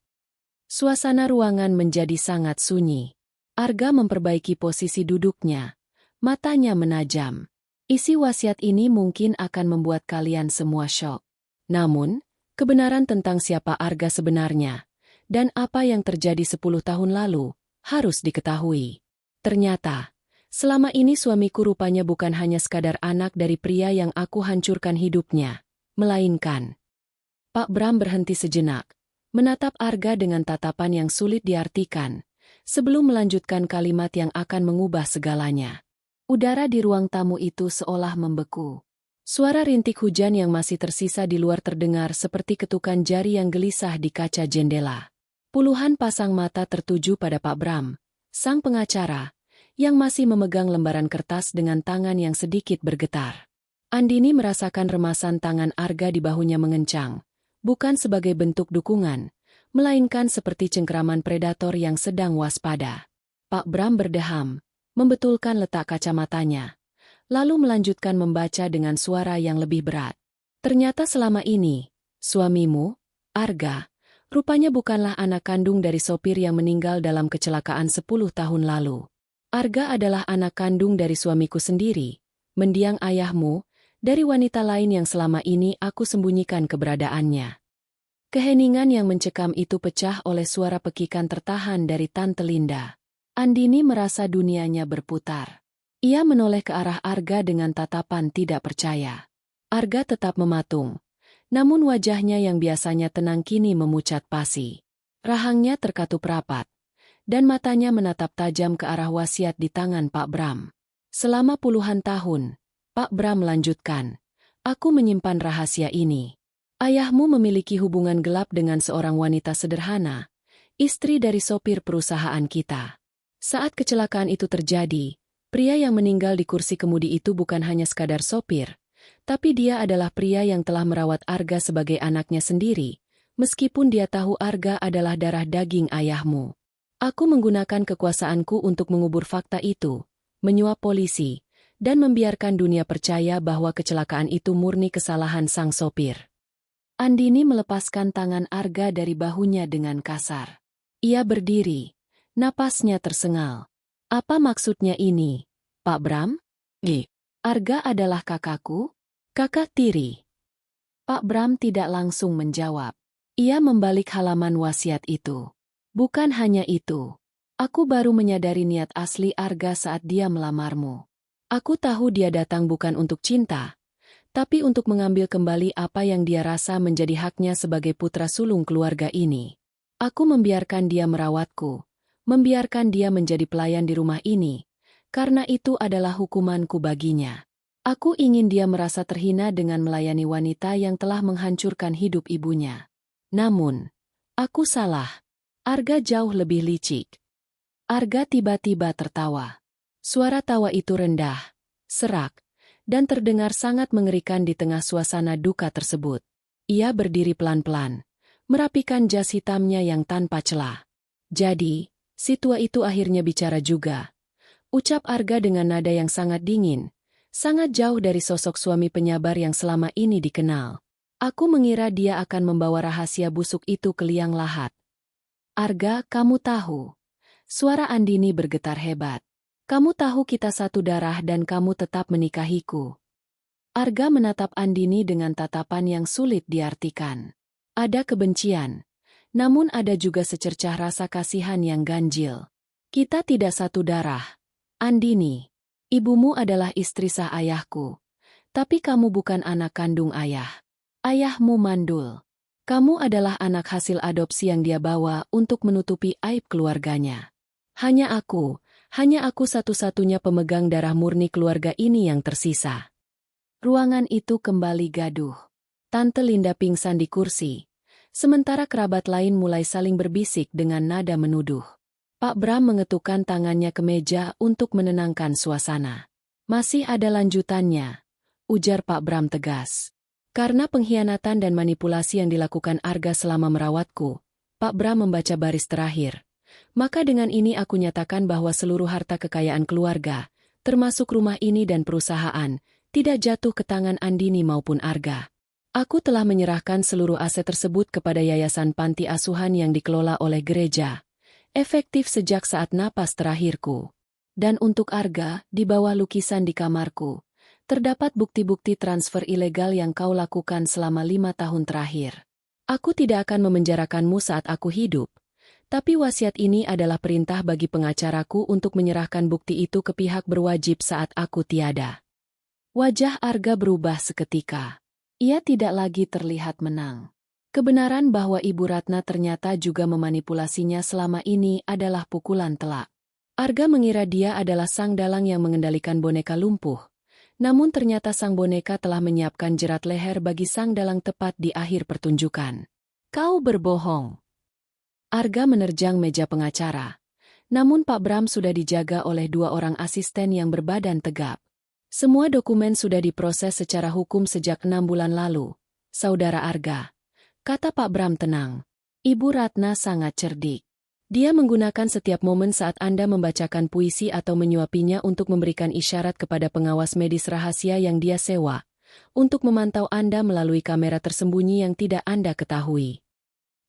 Suasana ruangan menjadi sangat sunyi. Arga memperbaiki posisi duduknya. Matanya menajam. Isi wasiat ini mungkin akan membuat kalian semua syok. Namun, kebenaran tentang siapa Arga sebenarnya, dan apa yang terjadi 10 tahun lalu, harus diketahui. Ternyata, selama ini suamiku rupanya bukan hanya sekadar anak dari pria yang aku hancurkan hidupnya, melainkan... Pak Bram berhenti sejenak, menatap Arga dengan tatapan yang sulit diartikan, sebelum melanjutkan kalimat yang akan mengubah segalanya. Udara di ruang tamu itu seolah membeku. Suara rintik hujan yang masih tersisa di luar terdengar seperti ketukan jari yang gelisah di kaca jendela. Puluhan pasang mata tertuju pada Pak Bram, sang pengacara, yang masih memegang lembaran kertas dengan tangan yang sedikit bergetar. Andini merasakan remasan tangan Arga di bahunya mengencang, bukan sebagai bentuk dukungan, melainkan seperti cengkeraman predator yang sedang waspada. Pak Bram berdeham, membetulkan letak kacamatanya, lalu melanjutkan membaca dengan suara yang lebih berat. Ternyata selama ini, suamimu, Arga, rupanya bukanlah anak kandung dari sopir yang meninggal dalam kecelakaan 10 tahun lalu. Arga adalah anak kandung dari suamiku sendiri, mendiang ayahmu, dari wanita lain yang selama ini aku sembunyikan keberadaannya. Keheningan yang mencekam itu pecah oleh suara pekikan tertahan dari Tante Linda. Andini merasa dunianya berputar. Ia menoleh ke arah Arga dengan tatapan tidak percaya. Arga tetap mematung. Namun wajahnya yang biasanya tenang kini memucat pasi. Rahangnya terkatup rapat, dan matanya menatap tajam ke arah wasiat di tangan Pak Bram. Selama puluhan tahun, Pak Bram melanjutkan, aku menyimpan rahasia ini. Ayahmu memiliki hubungan gelap dengan seorang wanita sederhana, istri dari sopir perusahaan kita. Saat kecelakaan itu terjadi, pria yang meninggal di kursi kemudi itu bukan hanya sekadar sopir, tapi dia adalah pria yang telah merawat Arga sebagai anaknya sendiri, meskipun dia tahu Arga adalah darah daging ayahmu. Aku menggunakan kekuasaanku untuk mengubur fakta itu, menyuap polisi, dan membiarkan dunia percaya bahwa kecelakaan itu murni kesalahan sang sopir. Andini melepaskan tangan Arga dari bahunya dengan kasar. Ia berdiri, napasnya tersengal. Apa maksudnya ini, Pak Bram? Arga adalah kakakku? Kakak tiri. Pak Bram tidak langsung menjawab. Ia membalik halaman wasiat itu. Bukan hanya itu. Aku baru menyadari niat asli Arga saat dia melamarmu. Aku tahu dia datang bukan untuk cinta, tapi untuk mengambil kembali apa yang dia rasa menjadi haknya sebagai putra sulung keluarga ini. Aku membiarkan dia merawatku, membiarkan dia menjadi pelayan di rumah ini, karena itu adalah hukumanku baginya. Aku ingin dia merasa terhina dengan melayani wanita yang telah menghancurkan hidup ibunya. Namun, aku salah. Arga jauh lebih licik. Arga tiba-tiba tertawa. Suara tawa itu rendah, serak, dan terdengar sangat mengerikan di tengah suasana duka tersebut. Ia berdiri pelan-pelan, merapikan jas hitamnya yang tanpa celah. Jadi, si tua itu akhirnya bicara juga. Ucap Arga dengan nada yang sangat dingin, sangat jauh dari sosok suami penyabar yang selama ini dikenal. Aku mengira dia akan membawa rahasia busuk itu ke liang lahat. Arga, kamu tahu. Suara Andini bergetar hebat. Kamu tahu kita satu darah dan kamu tetap menikahiku. Arga menatap Andini dengan tatapan yang sulit diartikan. Ada kebencian. Namun ada juga secercah rasa kasihan yang ganjil. Kita tidak satu darah. Andini, ibumu adalah istri sah ayahku. Tapi kamu bukan anak kandung ayah. Ayahmu mandul. Kamu adalah anak hasil adopsi yang dia bawa untuk menutupi aib keluarganya. Hanya aku satu-satunya pemegang darah murni keluarga ini yang tersisa. Ruangan itu kembali gaduh. Tante Linda pingsan di kursi. Sementara kerabat lain mulai saling berbisik dengan nada menuduh. Pak Bram mengetukkan tangannya ke meja untuk menenangkan suasana. Masih ada lanjutannya, ujar Pak Bram tegas. Karena pengkhianatan dan manipulasi yang dilakukan Arga selama merawatku, Pak Bram membaca baris terakhir. Maka dengan ini aku nyatakan bahwa seluruh harta kekayaan keluarga, termasuk rumah ini dan perusahaan, tidak jatuh ke tangan Andini maupun Arga. Aku telah menyerahkan seluruh aset tersebut kepada yayasan panti asuhan yang dikelola oleh gereja, efektif sejak saat napas terakhirku. Dan untuk Arga, di bawah lukisan di kamarku, terdapat bukti-bukti transfer ilegal yang kau lakukan selama 5 tahun terakhir. Aku tidak akan memenjarakanmu saat aku hidup, tapi wasiat ini adalah perintah bagi pengacaraku untuk menyerahkan bukti itu ke pihak berwajib saat aku tiada. Wajah Arga berubah seketika. Ia tidak lagi terlihat menang. Kebenaran bahwa Ibu Ratna ternyata juga memanipulasinya selama ini adalah pukulan telak. Arga mengira dia adalah sang dalang yang mengendalikan boneka lumpuh. Namun ternyata sang boneka telah menyiapkan jerat leher bagi sang dalang tepat di akhir pertunjukan. Kau berbohong. Arga menerjang meja pengacara. Namun Pak Bram sudah dijaga oleh 2 orang asisten yang berbadan tegap. Semua dokumen sudah diproses secara hukum sejak 6 bulan lalu. Saudara Arga, kata Pak Bram tenang. Ibu Ratna sangat cerdik. Dia menggunakan setiap momen saat Anda membacakan puisi atau menyuapinya untuk memberikan isyarat kepada pengawas medis rahasia yang dia sewa, untuk memantau Anda melalui kamera tersembunyi yang tidak Anda ketahui.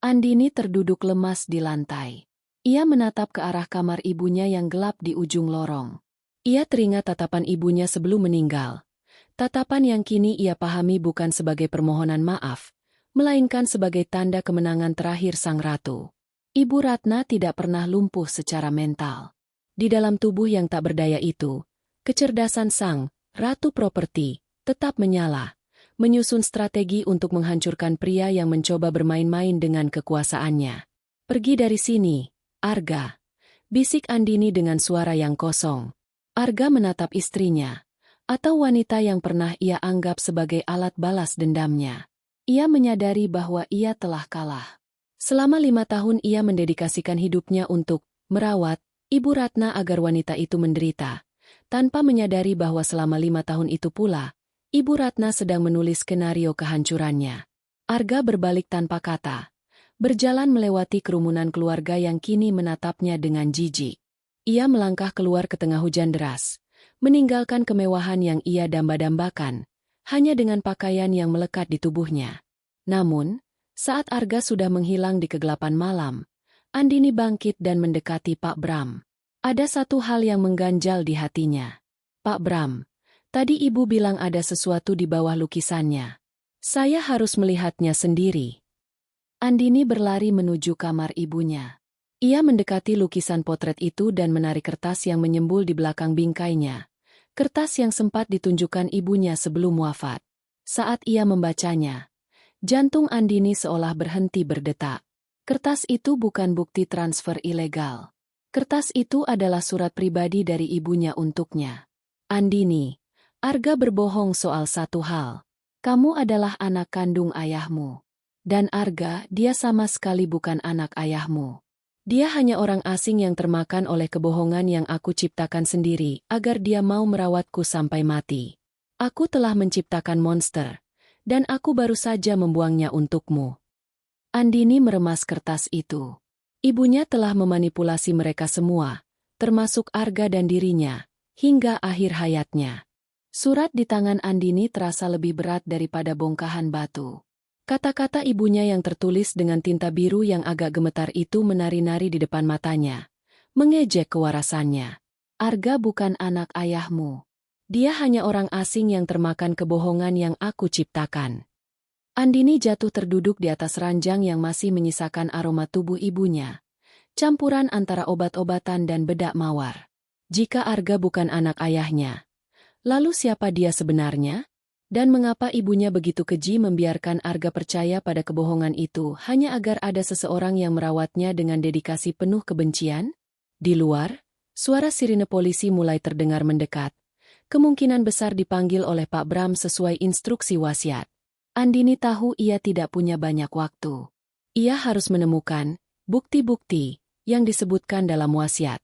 Andini terduduk lemas di lantai. Ia menatap ke arah kamar ibunya yang gelap di ujung lorong. Ia teringat tatapan ibunya sebelum meninggal. Tatapan yang kini ia pahami bukan sebagai permohonan maaf, melainkan sebagai tanda kemenangan terakhir sang ratu. Ibu Ratna tidak pernah lumpuh secara mental. Di dalam tubuh yang tak berdaya itu, kecerdasan sang ratu properti tetap menyala, menyusun strategi untuk menghancurkan pria yang mencoba bermain-main dengan kekuasaannya. Pergi dari sini, Arga, bisik Andini dengan suara yang kosong. Arga menatap istrinya, atau wanita yang pernah ia anggap sebagai alat balas dendamnya. Ia menyadari bahwa ia telah kalah. Selama 5 tahun ia mendedikasikan hidupnya untuk merawat Ibu Ratna agar wanita itu menderita, tanpa menyadari bahwa selama 5 tahun itu pula, Ibu Ratna sedang menulis skenario kehancurannya. Arga berbalik tanpa kata, berjalan melewati kerumunan keluarga yang kini menatapnya dengan jijik. Ia melangkah keluar ke tengah hujan deras, meninggalkan kemewahan yang ia damba-dambakan, hanya dengan pakaian yang melekat di tubuhnya. Namun, saat Arga sudah menghilang di kegelapan malam, Andini bangkit dan mendekati Pak Bram. Ada satu hal yang mengganjal di hatinya. Pak Bram, tadi ibu bilang ada sesuatu di bawah lukisannya. Saya harus melihatnya sendiri. Andini berlari menuju kamar ibunya. Ia mendekati lukisan potret itu dan menarik kertas yang menyembul di belakang bingkainya. Kertas yang sempat ditunjukkan ibunya sebelum wafat. Saat ia membacanya, jantung Andini seolah berhenti berdetak. Kertas itu bukan bukti transfer ilegal. Kertas itu adalah surat pribadi dari ibunya untuknya. Andini, Arga berbohong soal satu hal. Kamu adalah anak kandung ayahmu. Dan Arga, dia sama sekali bukan anak ayahmu. Dia hanya orang asing yang termakan oleh kebohongan yang aku ciptakan sendiri agar dia mau merawatku sampai mati. Aku telah menciptakan monster, dan aku baru saja membuangnya untukmu. Andini meremas kertas itu. Ibunya telah memanipulasi mereka semua, termasuk Arga dan dirinya, hingga akhir hayatnya. Surat di tangan Andini terasa lebih berat daripada bongkahan batu. Kata-kata ibunya yang tertulis dengan tinta biru yang agak gemetar itu menari-nari di depan matanya, mengejek kewarasannya. Arga bukan anak ayahmu. Dia hanya orang asing yang termakan kebohongan yang aku ciptakan. Andini jatuh terduduk di atas ranjang yang masih menyisakan aroma tubuh ibunya. Campuran antara obat-obatan dan bedak mawar. Jika Arga bukan anak ayahnya, lalu siapa dia sebenarnya? Dan mengapa ibunya begitu keji membiarkan Arga percaya pada kebohongan itu hanya agar ada seseorang yang merawatnya dengan dedikasi penuh kebencian? Di luar, suara sirine polisi mulai terdengar mendekat. Kemungkinan besar dipanggil oleh Pak Bram sesuai instruksi wasiat. Andini tahu ia tidak punya banyak waktu. Ia harus menemukan bukti-bukti yang disebutkan dalam wasiat.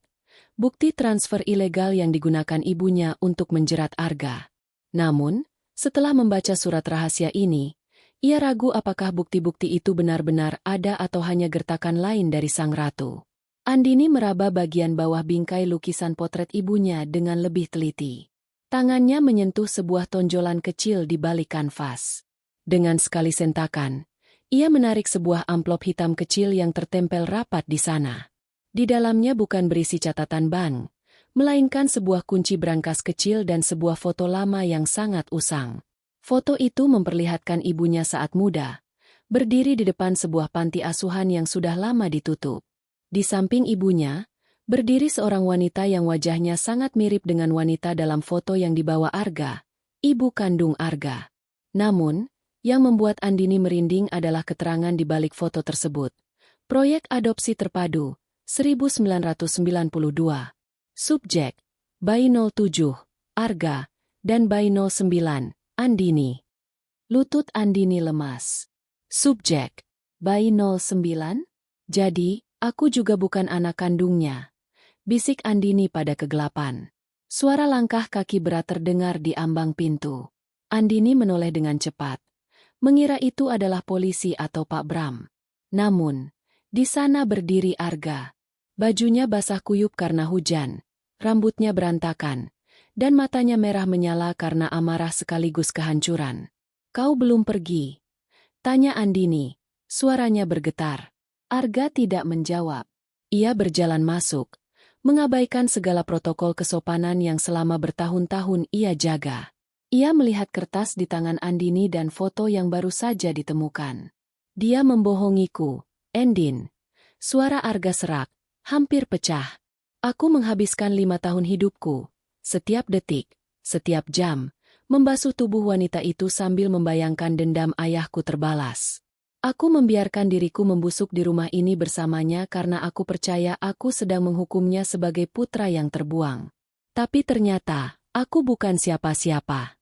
Bukti transfer ilegal yang digunakan ibunya untuk menjerat Arga. Namun, setelah membaca surat rahasia ini, ia ragu apakah bukti-bukti itu benar-benar ada atau hanya gertakan lain dari sang ratu. Andini meraba bagian bawah bingkai lukisan potret ibunya dengan lebih teliti. Tangannya menyentuh sebuah tonjolan kecil di balik kanvas. Dengan sekali sentakan, ia menarik sebuah amplop hitam kecil yang tertempel rapat di sana. Di dalamnya bukan berisi catatan bank, melainkan sebuah kunci brankas kecil dan sebuah foto lama yang sangat usang. Foto itu memperlihatkan ibunya saat muda, berdiri di depan sebuah panti asuhan yang sudah lama ditutup. Di samping ibunya, berdiri seorang wanita yang wajahnya sangat mirip dengan wanita dalam foto yang dibawa Arga, ibu kandung Arga. Namun, yang membuat Andini merinding adalah keterangan di balik foto tersebut. Proyek Adopsi Terpadu, 1992. Subjek, Bayi 07, Arga, dan Bayi 09, Andini. Lutut Andini lemas. Subjek, Bayi 09? Jadi, aku juga bukan anak kandungnya. Bisik Andini pada kegelapan. Suara langkah kaki berat terdengar di ambang pintu. Andini menoleh dengan cepat. Mengira itu adalah polisi atau Pak Bram. Namun, di sana berdiri Arga. Bajunya basah kuyup karena hujan, rambutnya berantakan, dan matanya merah menyala karena amarah sekaligus kehancuran. "Kau belum pergi?" tanya Andini, suaranya bergetar. Arga tidak menjawab. Ia berjalan masuk, mengabaikan segala protokol kesopanan yang selama bertahun-tahun ia jaga. Ia melihat kertas di tangan Andini dan foto yang baru saja ditemukan. "Dia membohongiku, Endin." Suara Arga serak, hampir pecah. "Aku menghabiskan 5 tahun hidupku, setiap detik, setiap jam, membasuh tubuh wanita itu sambil membayangkan dendam ayahku terbalas. Aku membiarkan diriku membusuk di rumah ini bersamanya karena aku percaya aku sedang menghukumnya sebagai putra yang terbuang. Tapi ternyata, aku bukan siapa-siapa."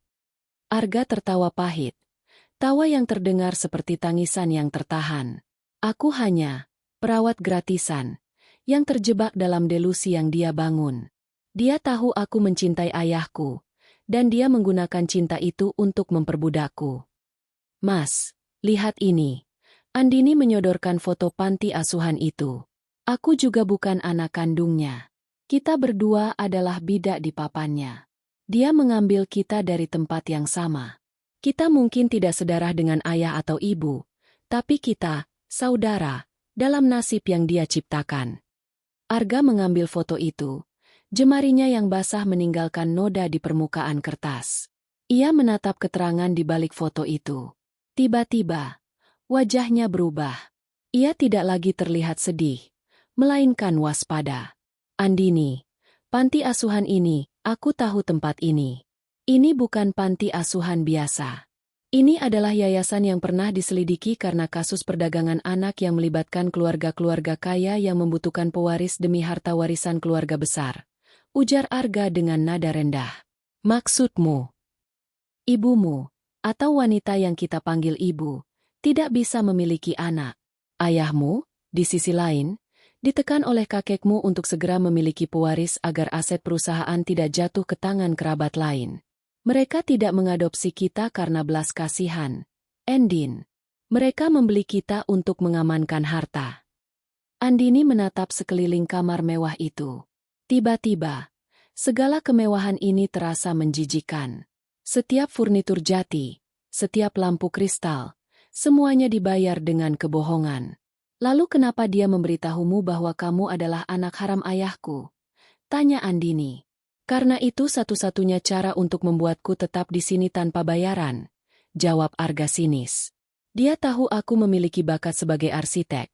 Arga tertawa pahit. Tawa yang terdengar seperti tangisan yang tertahan. "Aku hanya perawat gratisan yang terjebak dalam delusi yang dia bangun. Dia tahu aku mencintai ayahku, dan dia menggunakan cinta itu untuk memperbudakku. Mas, lihat ini." Andini menyodorkan foto panti asuhan itu. "Aku juga bukan anak kandungnya. Kita berdua adalah bidak di papannya. Dia mengambil kita dari tempat yang sama. Kita mungkin tidak sedarah dengan ayah atau ibu, tapi kita, saudara, dalam nasib yang dia ciptakan." Arga mengambil foto itu. Jemarinya yang basah meninggalkan noda di permukaan kertas. Ia menatap keterangan di balik foto itu. Tiba-tiba, wajahnya berubah. Ia tidak lagi terlihat sedih, melainkan waspada. "Andini, panti asuhan ini, aku tahu tempat ini. Ini bukan panti asuhan biasa. Ini adalah yayasan yang pernah diselidiki karena kasus perdagangan anak yang melibatkan keluarga-keluarga kaya yang membutuhkan pewaris demi harta warisan keluarga besar," ujar Arga dengan nada rendah. "Maksudmu, ibumu, atau wanita yang kita panggil ibu, tidak bisa memiliki anak. Ayahmu, di sisi lain, ditekan oleh kakekmu untuk segera memiliki pewaris agar aset perusahaan tidak jatuh ke tangan kerabat lain. Mereka tidak mengadopsi kita karena belas kasihan, Endin. Mereka membeli kita untuk mengamankan harta." Andini menatap sekeliling kamar mewah itu. Tiba-tiba, segala kemewahan ini terasa menjijikan. Setiap furnitur jati, setiap lampu kristal, semuanya dibayar dengan kebohongan. "Lalu kenapa dia memberitahumu bahwa kamu adalah anak haram ayahku?" tanya Andini. "Karena itu satu-satunya cara untuk membuatku tetap di sini tanpa bayaran," jawab Arga sinis. Dia tahu aku memiliki bakat sebagai arsitek.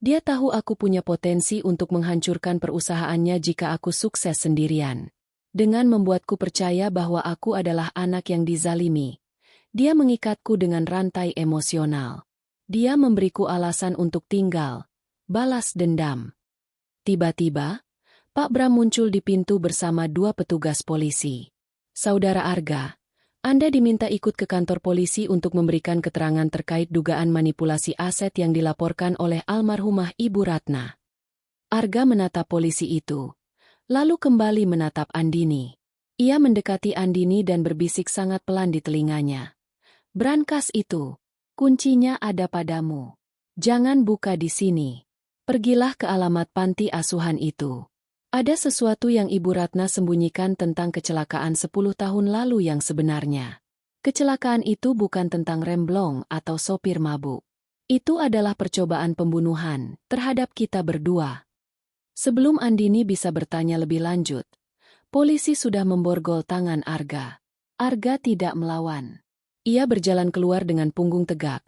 Dia tahu aku punya potensi untuk menghancurkan perusahaannya jika aku sukses sendirian. Dengan membuatku percaya bahwa aku adalah anak yang dizalimi, dia mengikatku dengan rantai emosional. Dia memberiku alasan untuk tinggal, balas dendam. Tiba-tiba, Pak Bram muncul di pintu bersama 2 petugas polisi. Saudara Arga, Anda diminta ikut ke kantor polisi untuk memberikan keterangan terkait dugaan manipulasi aset yang dilaporkan oleh almarhumah Ibu Ratna. Arga menatap polisi itu, lalu kembali menatap Andini. Ia mendekati Andini dan berbisik sangat pelan di telinganya. Brankas itu, kuncinya ada padamu. Jangan buka di sini. Pergilah ke alamat panti asuhan itu. Ada sesuatu yang Ibu Ratna sembunyikan tentang kecelakaan 10 tahun lalu yang sebenarnya. Kecelakaan itu bukan tentang remblong atau sopir mabuk. Itu adalah percobaan pembunuhan terhadap kita berdua. Sebelum Andini bisa bertanya lebih lanjut, polisi sudah memborgol tangan Arga. Arga tidak melawan. Ia berjalan keluar dengan punggung tegak,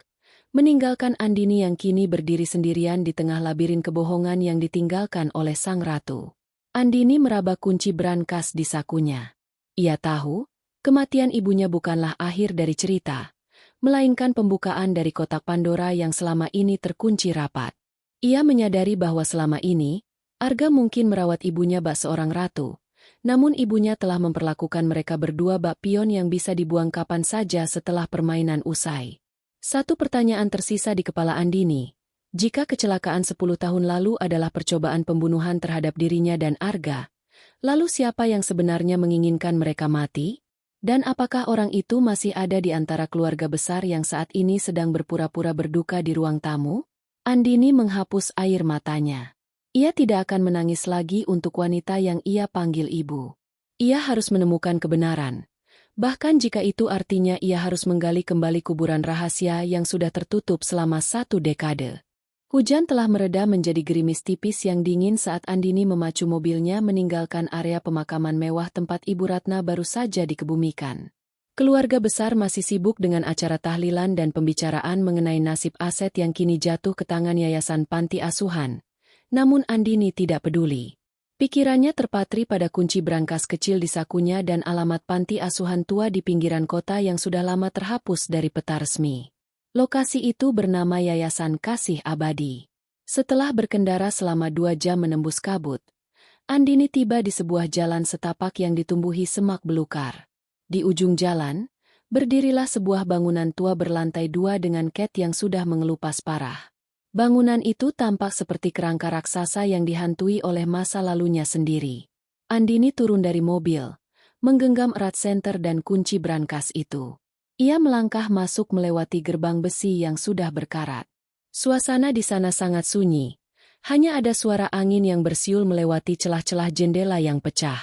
meninggalkan Andini yang kini berdiri sendirian di tengah labirin kebohongan yang ditinggalkan oleh sang ratu. Andini meraba kunci brankas di sakunya. Ia tahu, kematian ibunya bukanlah akhir dari cerita, melainkan pembukaan dari kotak Pandora yang selama ini terkunci rapat. Ia menyadari bahwa selama ini, Arga mungkin merawat ibunya bak seorang ratu, namun ibunya telah memperlakukan mereka berdua bak pion yang bisa dibuang kapan saja setelah permainan usai. Satu pertanyaan tersisa di kepala Andini. Jika kecelakaan 10 tahun lalu adalah percobaan pembunuhan terhadap dirinya dan Arga, lalu siapa yang sebenarnya menginginkan mereka mati? Dan apakah orang itu masih ada di antara keluarga besar yang saat ini sedang berpura-pura berduka di ruang tamu? Andini menghapus air matanya. Ia tidak akan menangis lagi untuk wanita yang ia panggil ibu. Ia harus menemukan kebenaran. Bahkan jika itu artinya ia harus menggali kembali kuburan rahasia yang sudah tertutup selama 1 dekade. Hujan telah mereda menjadi gerimis tipis yang dingin saat Andini memacu mobilnya meninggalkan area pemakaman mewah tempat Ibu Ratna baru saja dikebumikan. Keluarga besar masih sibuk dengan acara tahlilan dan pembicaraan mengenai nasib aset yang kini jatuh ke tangan yayasan panti asuhan. Namun Andini tidak peduli. Pikirannya terpatri pada kunci brankas kecil di sakunya dan alamat panti asuhan tua di pinggiran kota yang sudah lama terhapus dari peta resmi. Lokasi itu bernama Yayasan Kasih Abadi. Setelah berkendara selama 2 jam menembus kabut, Andini tiba di sebuah jalan setapak yang ditumbuhi semak belukar. Di ujung jalan, berdirilah sebuah bangunan tua berlantai 2 dengan ket yang sudah mengelupas parah. Bangunan itu tampak seperti kerangka raksasa yang dihantui oleh masa lalunya sendiri. Andini turun dari mobil, menggenggam erat senter dan kunci brankas itu. Ia melangkah masuk melewati gerbang besi yang sudah berkarat. Suasana di sana sangat sunyi. Hanya ada suara angin yang bersiul melewati celah-celah jendela yang pecah.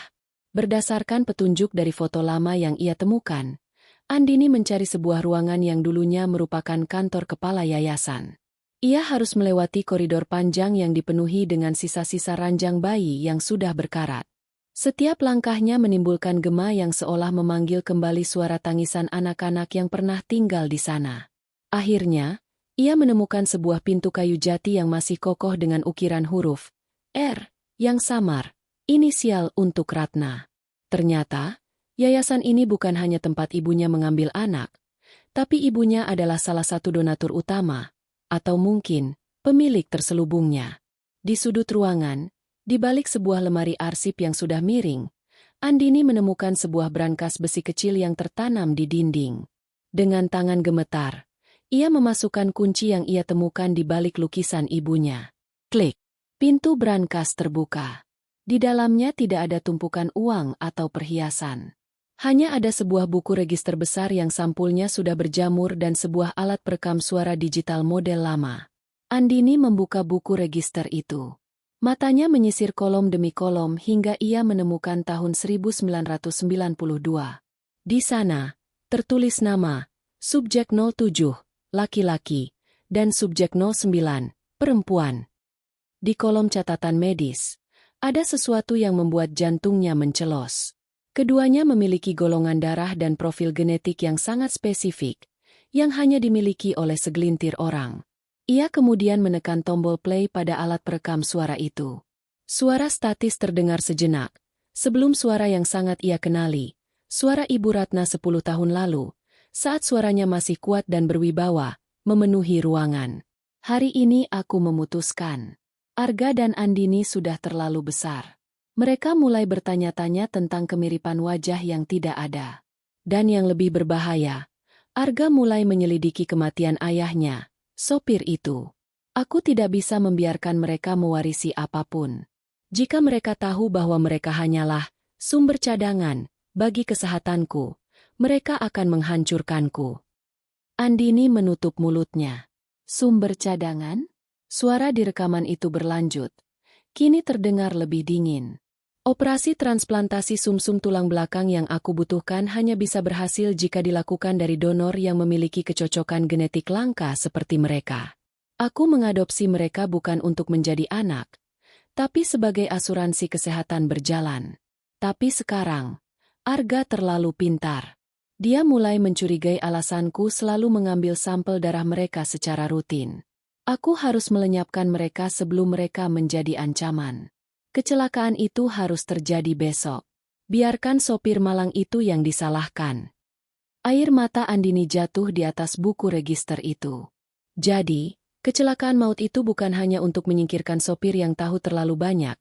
Berdasarkan petunjuk dari foto lama yang ia temukan, Andini mencari sebuah ruangan yang dulunya merupakan kantor kepala yayasan. Ia harus melewati koridor panjang yang dipenuhi dengan sisa-sisa ranjang bayi yang sudah berkarat. Setiap langkahnya menimbulkan gema yang seolah memanggil kembali suara tangisan anak-anak yang pernah tinggal di sana. Akhirnya, ia menemukan sebuah pintu kayu jati yang masih kokoh dengan ukiran huruf R yang samar, inisial untuk Ratna. Ternyata, yayasan ini bukan hanya tempat ibunya mengambil anak, tapi ibunya adalah salah satu donatur utama, atau mungkin pemilik terselubungnya. Di sudut ruangan, di balik sebuah lemari arsip yang sudah miring, Andini menemukan sebuah brankas besi kecil yang tertanam di dinding. Dengan tangan gemetar, ia memasukkan kunci yang ia temukan di balik lukisan ibunya. Klik! Pintu brankas terbuka. Di dalamnya tidak ada tumpukan uang atau perhiasan. Hanya ada sebuah buku register besar yang sampulnya sudah berjamur dan sebuah alat perekam suara digital model lama. Andini membuka buku register itu. Matanya menyisir kolom demi kolom hingga ia menemukan tahun 1992. Di sana, tertulis nama, subjek 07, laki-laki, dan subjek 09, perempuan. Di kolom catatan medis, ada sesuatu yang membuat jantungnya mencelos. Keduanya memiliki golongan darah dan profil genetik yang sangat spesifik, yang hanya dimiliki oleh segelintir orang. Ia kemudian menekan tombol play pada alat perekam suara itu. Suara statis terdengar sejenak, sebelum suara yang sangat ia kenali, suara Ibu Ratna 10 tahun lalu, saat suaranya masih kuat dan berwibawa, memenuhi ruangan. Hari ini aku memutuskan. Arga dan Andini sudah terlalu besar. Mereka mulai bertanya-tanya tentang kemiripan wajah yang tidak ada. Dan yang lebih berbahaya, Arga mulai menyelidiki kematian ayahnya, sopir itu. Aku tidak bisa membiarkan mereka mewarisi apapun. Jika mereka tahu bahwa mereka hanyalah sumber cadangan bagi kesehatanku, mereka akan menghancurkanku. Andini menutup mulutnya. Sumber cadangan? Suara di rekaman itu berlanjut. Kini terdengar lebih dingin. Operasi transplantasi sumsum tulang belakang yang aku butuhkan hanya bisa berhasil jika dilakukan dari donor yang memiliki kecocokan genetik langka seperti mereka. Aku mengadopsi mereka bukan untuk menjadi anak, tapi sebagai asuransi kesehatan berjalan. Tapi sekarang, Arga terlalu pintar. Dia mulai mencurigai alasanku selalu mengambil sampel darah mereka secara rutin. Aku harus melenyapkan mereka sebelum mereka menjadi ancaman. Kecelakaan itu harus terjadi besok. Biarkan sopir malang itu yang disalahkan. Air mata Andini jatuh di atas buku register itu. Jadi, kecelakaan maut itu bukan hanya untuk menyingkirkan sopir yang tahu terlalu banyak,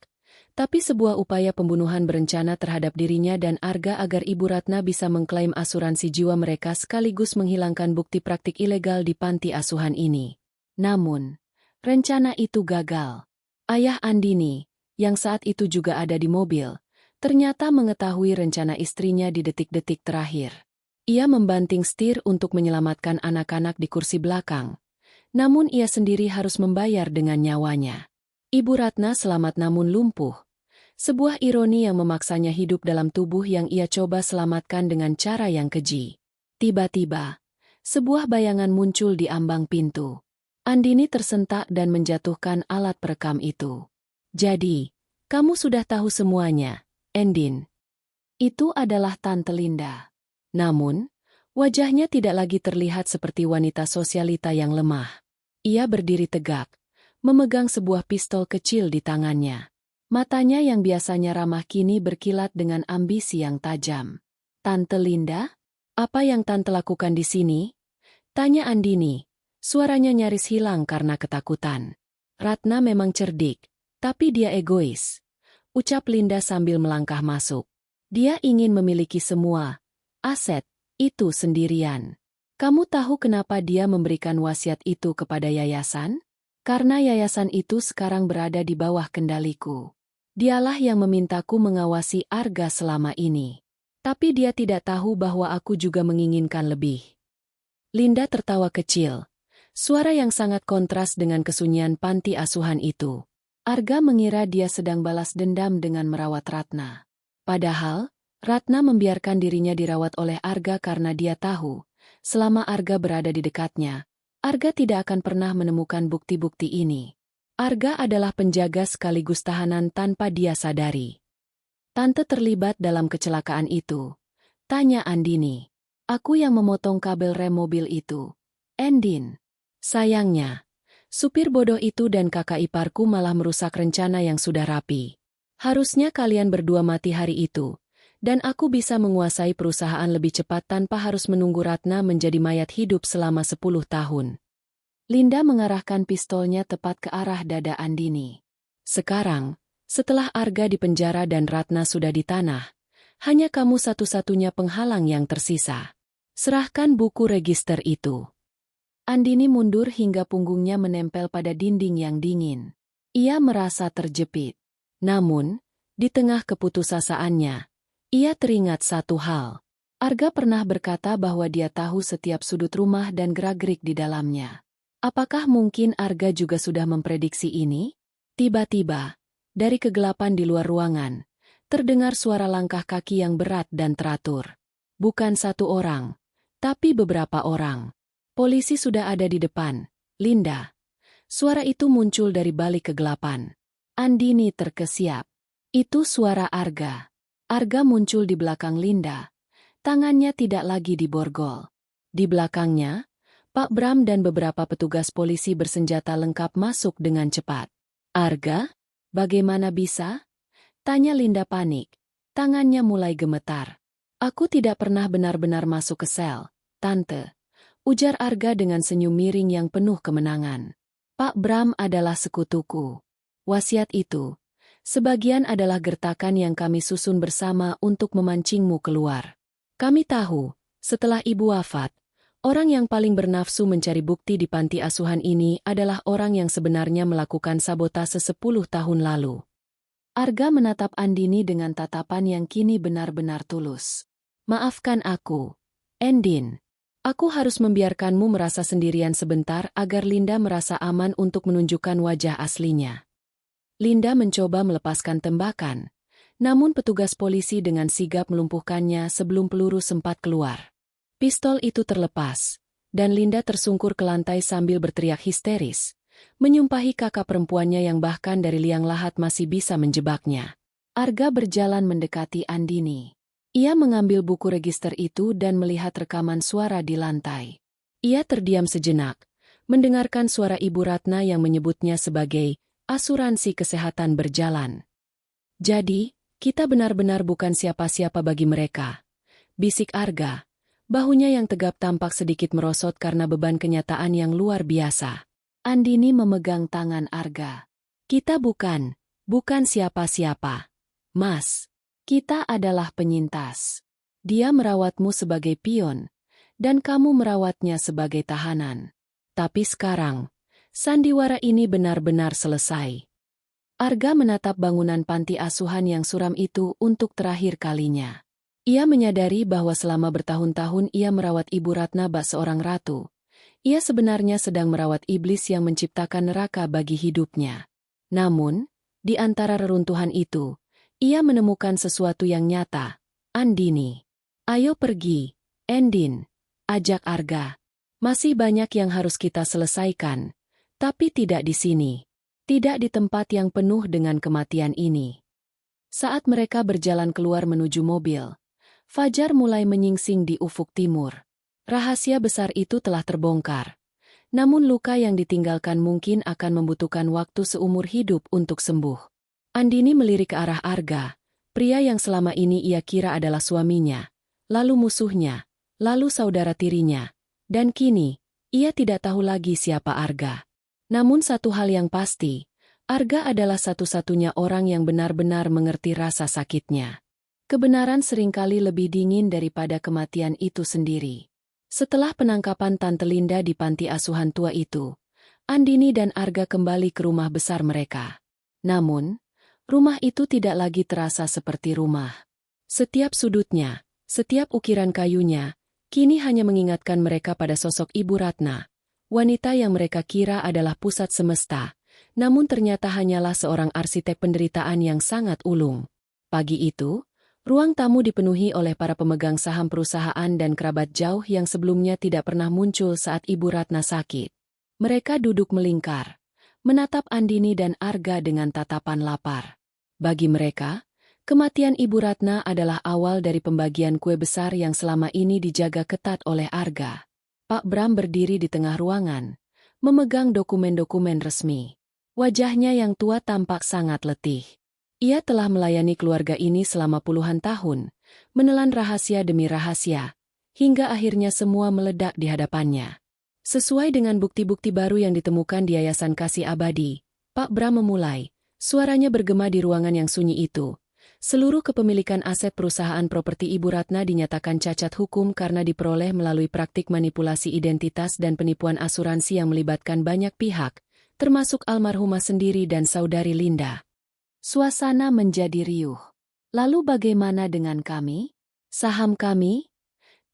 tapi sebuah upaya pembunuhan berencana terhadap dirinya dan Arga agar Ibu Ratna bisa mengklaim asuransi jiwa mereka sekaligus menghilangkan bukti praktik ilegal di panti asuhan ini. Namun, rencana itu gagal. Ayah Andini, yang saat itu juga ada di mobil, ternyata mengetahui rencana istrinya di detik-detik terakhir. Ia membanting setir untuk menyelamatkan anak-anak di kursi belakang, namun ia sendiri harus membayar dengan nyawanya. Ibu Ratna selamat namun lumpuh. Sebuah ironi yang memaksanya hidup dalam tubuh yang ia coba selamatkan dengan cara yang keji. Tiba-tiba, sebuah bayangan muncul di ambang pintu. Andini tersentak dan menjatuhkan alat perekam itu. Jadi, kamu sudah tahu semuanya, Endin. Itu adalah Tante Linda. Namun, wajahnya tidak lagi terlihat seperti wanita sosialita yang lemah. Ia berdiri tegak, memegang sebuah pistol kecil di tangannya. Matanya yang biasanya ramah kini berkilat dengan ambisi yang tajam. Tante Linda? Apa yang Tante lakukan di sini? Tanya Andini. Suaranya nyaris hilang karena ketakutan. Ratna memang cerdik. Tapi dia egois, ucap Linda sambil melangkah masuk. Dia ingin memiliki semua aset itu sendirian. Kamu tahu kenapa dia memberikan wasiat itu kepada yayasan? Karena yayasan itu sekarang berada di bawah kendaliku. Dialah yang memintaku mengawasi Arga selama ini. Tapi dia tidak tahu bahwa aku juga menginginkan lebih. Linda tertawa kecil, suara yang sangat kontras dengan kesunyian panti asuhan itu. Arga mengira dia sedang balas dendam dengan merawat Ratna. Padahal, Ratna membiarkan dirinya dirawat oleh Arga karena dia tahu, selama Arga berada di dekatnya, Arga tidak akan pernah menemukan bukti-bukti ini. Arga adalah penjaga sekaligus tahanan tanpa dia sadari. Tante terlibat dalam kecelakaan itu. Tanya Andini. Aku yang memotong kabel rem mobil itu. Endin. Sayangnya, supir bodoh itu dan kakak iparku malah merusak rencana yang sudah rapi. Harusnya kalian berdua mati hari itu, dan aku bisa menguasai perusahaan lebih cepat tanpa harus menunggu Ratna menjadi mayat hidup selama 10 tahun. Linda mengarahkan pistolnya tepat ke arah dada Andini. Sekarang, setelah Arga di penjara dan Ratna sudah di tanah, hanya kamu satu-satunya penghalang yang tersisa. Serahkan buku register itu. Andini mundur hingga punggungnya menempel pada dinding yang dingin. Ia merasa terjepit. Namun, di tengah keputusasaannya, ia teringat satu hal. Arga pernah berkata bahwa dia tahu setiap sudut rumah dan gerak-gerik di dalamnya. Apakah mungkin Arga juga sudah memprediksi ini? Tiba-tiba, dari kegelapan di luar ruangan, terdengar suara langkah kaki yang berat dan teratur. Bukan satu orang, tapi beberapa orang. Polisi sudah ada di depan. Linda. Suara itu muncul dari balik kegelapan. Andini terkesiap. Itu suara Arga. Arga muncul di belakang Linda. Tangannya tidak lagi diborgol. Di belakangnya, Pak Bram dan beberapa petugas polisi bersenjata lengkap masuk dengan cepat. "Arga? Bagaimana bisa?" tanya Linda panik. Tangannya mulai gemetar. "Aku tidak pernah benar-benar masuk ke sel, Tante," ujar Arga dengan senyum miring yang penuh kemenangan. "Pak Bram adalah sekutuku. Wasiat itu, sebagian adalah gertakan yang kami susun bersama untuk memancingmu keluar. Kami tahu, setelah ibu wafat, orang yang paling bernafsu mencari bukti di panti asuhan ini adalah orang yang sebenarnya melakukan sabotase 10 tahun lalu." Arga menatap Andini dengan tatapan yang kini benar-benar tulus. "Maafkan aku, Endin. Aku harus membiarkanmu merasa sendirian sebentar agar Linda merasa aman untuk menunjukkan wajah aslinya." Linda mencoba melepaskan tembakan, namun petugas polisi dengan sigap melumpuhkannya sebelum peluru sempat keluar. Pistol itu terlepas, dan Linda tersungkur ke lantai sambil berteriak histeris, menyumpahi kakak perempuannya yang bahkan dari liang lahat masih bisa menjebaknya. Arga berjalan mendekati Andini. Ia mengambil buku register itu dan melihat rekaman suara di lantai. Ia terdiam sejenak, mendengarkan suara Ibu Ratna yang menyebutnya sebagai asuransi kesehatan berjalan. "Jadi, kita benar-benar bukan siapa-siapa bagi mereka," bisik Arga. Bahunya yang tegap tampak sedikit merosot karena beban kenyataan yang luar biasa. Andini memegang tangan Arga. "Kita bukan siapa-siapa, Mas. Kita adalah penyintas. Dia merawatmu sebagai pion, dan kamu merawatnya sebagai tahanan. Tapi sekarang, sandiwara ini benar-benar selesai." Arga menatap bangunan panti asuhan yang suram itu untuk terakhir kalinya. Ia menyadari bahwa selama bertahun-tahun ia merawat Ibu Ratna bak seorang ratu. Ia sebenarnya sedang merawat iblis yang menciptakan neraka bagi hidupnya. Namun, di antara reruntuhan itu, ia menemukan sesuatu yang nyata. "Andini. Ayo pergi, Endin," ajak Arga. "Masih banyak yang harus kita selesaikan, tapi tidak di sini. Tidak di tempat yang penuh dengan kematian ini." Saat mereka berjalan keluar menuju mobil, fajar mulai menyingsing di ufuk timur. Rahasia besar itu telah terbongkar. Namun luka yang ditinggalkan mungkin akan membutuhkan waktu seumur hidup untuk sembuh. Andini melirik ke arah Arga, pria yang selama ini ia kira adalah suaminya, lalu musuhnya, lalu saudara tirinya, dan kini, ia tidak tahu lagi siapa Arga. Namun satu hal yang pasti, Arga adalah satu-satunya orang yang benar-benar mengerti rasa sakitnya. Kebenaran seringkali lebih dingin daripada kematian itu sendiri. Setelah penangkapan Tante Linda di panti asuhan tua itu, Andini dan Arga kembali ke rumah besar mereka. Namun, rumah itu tidak lagi terasa seperti rumah. Setiap sudutnya, setiap ukiran kayunya, kini hanya mengingatkan mereka pada sosok Ibu Ratna, wanita yang mereka kira adalah pusat semesta, namun ternyata hanyalah seorang arsitek penderitaan yang sangat ulung. Pagi itu, ruang tamu dipenuhi oleh para pemegang saham perusahaan dan kerabat jauh yang sebelumnya tidak pernah muncul saat Ibu Ratna sakit. Mereka duduk melingkar, menatap Andini dan Arga dengan tatapan lapar. Bagi mereka, kematian Ibu Ratna adalah awal dari pembagian kue besar yang selama ini dijaga ketat oleh Arga. Pak Bram berdiri di tengah ruangan, memegang dokumen-dokumen resmi. Wajahnya yang tua tampak sangat letih. Ia telah melayani keluarga ini selama puluhan tahun, menelan rahasia demi rahasia, hingga akhirnya semua meledak di hadapannya. Sesuai dengan bukti-bukti baru yang ditemukan di Yayasan Kasih Abadi, Pak Bram memulai, suaranya bergema di ruangan yang sunyi itu. Seluruh kepemilikan aset perusahaan properti Ibu Ratna dinyatakan cacat hukum karena diperoleh melalui praktik manipulasi identitas dan penipuan asuransi yang melibatkan banyak pihak, termasuk almarhumah sendiri dan saudari Linda. Suasana menjadi riuh. "Lalu bagaimana dengan kami? Saham kami?"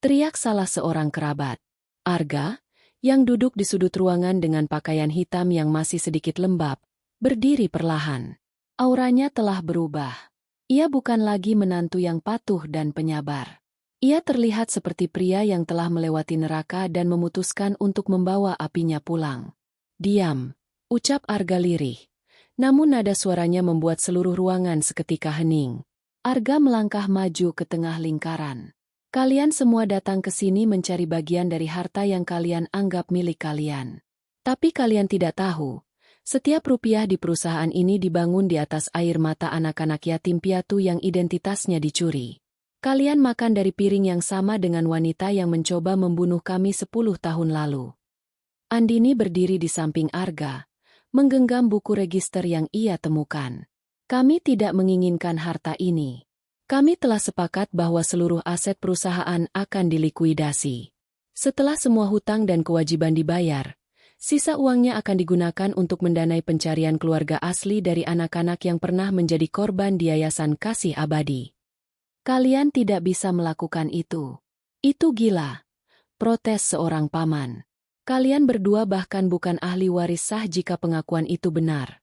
teriak salah seorang kerabat. Arga, yang duduk di sudut ruangan dengan pakaian hitam yang masih sedikit lembab, berdiri perlahan. Auranya telah berubah. Ia bukan lagi menantu yang patuh dan penyabar. Ia terlihat seperti pria yang telah melewati neraka dan memutuskan untuk membawa apinya pulang. "Diam," ucap Arga lirih. Namun nada suaranya membuat seluruh ruangan seketika hening. Arga melangkah maju ke tengah lingkaran. Kalian semua datang ke sini mencari bagian dari harta yang kalian anggap milik kalian. Tapi kalian tidak tahu, setiap rupiah di perusahaan ini dibangun di atas air mata anak-anak yatim piatu yang identitasnya dicuri. Kalian makan dari piring yang sama dengan wanita yang mencoba membunuh kami 10 tahun lalu. Andini berdiri di samping Arga, menggenggam buku register yang ia temukan. Kami tidak menginginkan harta ini. Kami telah sepakat bahwa seluruh aset perusahaan akan dilikuidasi. Setelah semua hutang dan kewajiban dibayar, sisa uangnya akan digunakan untuk mendanai pencarian keluarga asli dari anak-anak yang pernah menjadi korban di Yayasan Kasih Abadi. Kalian tidak bisa melakukan itu. Itu gila, protes seorang paman. Kalian berdua bahkan bukan ahli waris sah jika pengakuan itu benar.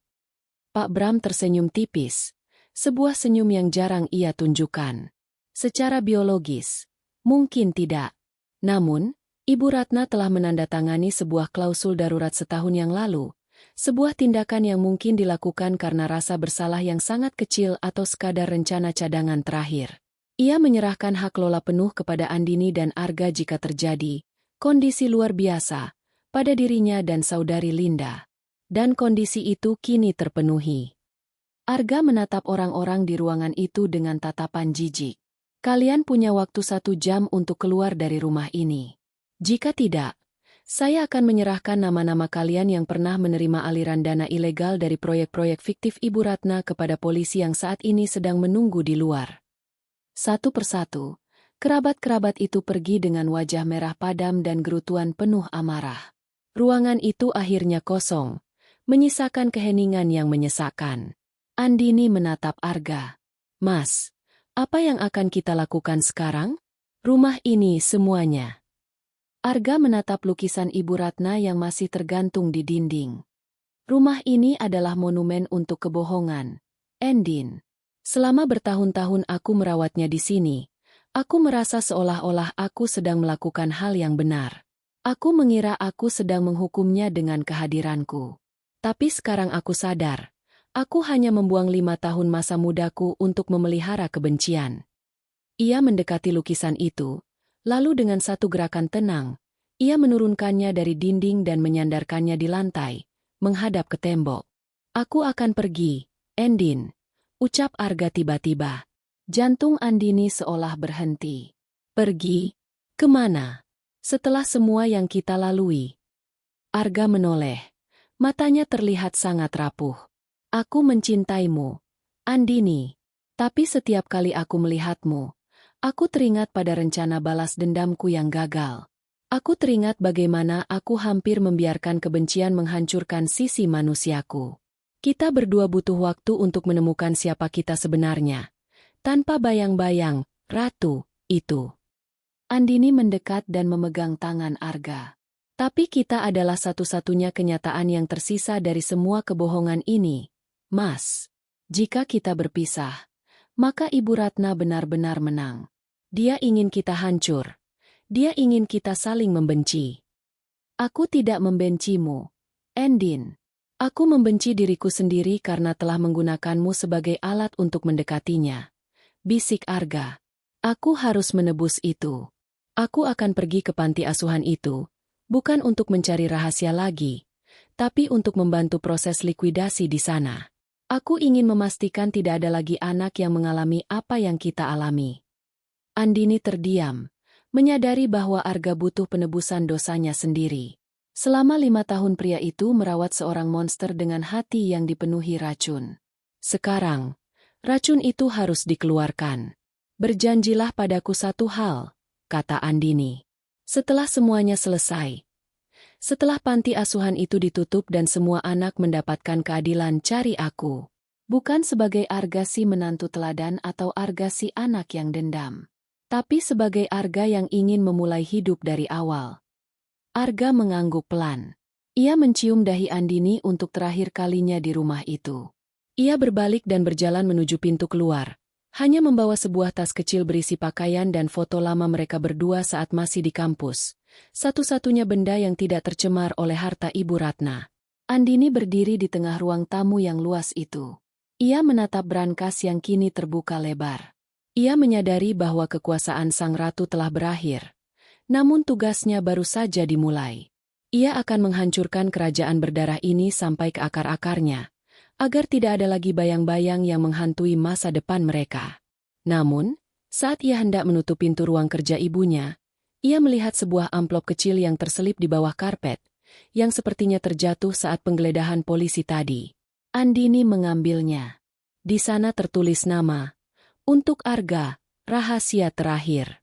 Pak Bram tersenyum tipis, sebuah senyum yang jarang ia tunjukkan. Secara biologis, mungkin tidak. Namun, Ibu Ratna telah menandatangani sebuah klausul darurat setahun yang lalu, sebuah tindakan yang mungkin dilakukan karena rasa bersalah yang sangat kecil atau sekadar rencana cadangan terakhir. Ia menyerahkan hak lola penuh kepada Andini dan Arga jika terjadi kondisi luar biasa pada dirinya dan saudari Linda. Dan kondisi itu kini terpenuhi. Arga menatap orang-orang di ruangan itu dengan tatapan jijik. Kalian punya waktu 1 jam untuk keluar dari rumah ini. Jika tidak, saya akan menyerahkan nama-nama kalian yang pernah menerima aliran dana ilegal dari proyek-proyek fiktif Ibu Ratna kepada polisi yang saat ini sedang menunggu di luar. Satu persatu, kerabat-kerabat itu pergi dengan wajah merah padam dan gerutuan penuh amarah. Ruangan itu akhirnya kosong, menyisakan keheningan yang menyesakkan. Andini menatap Arga. Mas, apa yang akan kita lakukan sekarang? Rumah ini semuanya. Arga menatap lukisan Ibu Ratna yang masih tergantung di dinding. Rumah ini adalah monumen untuk kebohongan. Endin. Selama bertahun-tahun aku merawatnya di sini, aku merasa seolah-olah aku sedang melakukan hal yang benar. Aku mengira aku sedang menghukumnya dengan kehadiranku. Tapi sekarang aku sadar, aku hanya membuang 5 tahun masa mudaku untuk memelihara kebencian. Ia mendekati lukisan itu, lalu dengan satu gerakan tenang, ia menurunkannya dari dinding dan menyandarkannya di lantai, menghadap ke tembok. Aku akan pergi, Endin, ucap Arga tiba-tiba. Jantung Andini seolah berhenti. Pergi? Kemana? Setelah semua yang kita lalui. Arga menoleh. Matanya terlihat sangat rapuh. Aku mencintaimu, Andini. Tapi setiap kali aku melihatmu, aku teringat pada rencana balas dendamku yang gagal. Aku teringat bagaimana aku hampir membiarkan kebencian menghancurkan sisi manusiaku. Kita berdua butuh waktu untuk menemukan siapa kita sebenarnya. Tanpa bayang-bayang, Ratu, itu. Andini mendekat dan memegang tangan Arga. Tapi kita adalah satu-satunya kenyataan yang tersisa dari semua kebohongan ini, Mas. Jika kita berpisah, maka Ibu Ratna benar-benar menang. Dia ingin kita hancur. Dia ingin kita saling membenci. Aku tidak membencimu, Endin. Aku membenci diriku sendiri karena telah menggunakanmu sebagai alat untuk mendekatinya. Bisik Arga. Aku harus menebus itu. Aku akan pergi ke panti asuhan itu, bukan untuk mencari rahasia lagi, tapi untuk membantu proses likuidasi di sana. Aku ingin memastikan tidak ada lagi anak yang mengalami apa yang kita alami. Andini terdiam, menyadari bahwa Arga butuh penebusan dosanya sendiri. Selama 5 tahun pria itu merawat seorang monster dengan hati yang dipenuhi racun. Sekarang, racun itu harus dikeluarkan. Berjanjilah padaku satu hal, kata Andini. Setelah semuanya selesai, setelah panti asuhan itu ditutup dan semua anak mendapatkan keadilan, cari aku. Bukan sebagai Arga si menantu teladan atau Arga si anak yang dendam. Tapi sebagai Arga yang ingin memulai hidup dari awal. Arga mengangguk pelan. Ia mencium dahi Andini untuk terakhir kalinya di rumah itu. Ia berbalik dan berjalan menuju pintu keluar. Hanya membawa sebuah tas kecil berisi pakaian dan foto lama mereka berdua saat masih di kampus. Satu-satunya benda yang tidak tercemar oleh harta Ibu Ratna. Andini berdiri di tengah ruang tamu yang luas itu. Ia menatap brankas yang kini terbuka lebar. Ia menyadari bahwa kekuasaan sang ratu telah berakhir. Namun tugasnya baru saja dimulai. Ia akan menghancurkan kerajaan berdarah ini sampai ke akar-akarnya, agar tidak ada lagi bayang-bayang yang menghantui masa depan mereka. Namun, saat ia hendak menutup pintu ruang kerja ibunya, ia melihat sebuah amplop kecil yang terselip di bawah karpet, yang sepertinya terjatuh saat penggeledahan polisi tadi. Andini mengambilnya. Di sana tertulis nama, "Untuk Arga, rahasia terakhir."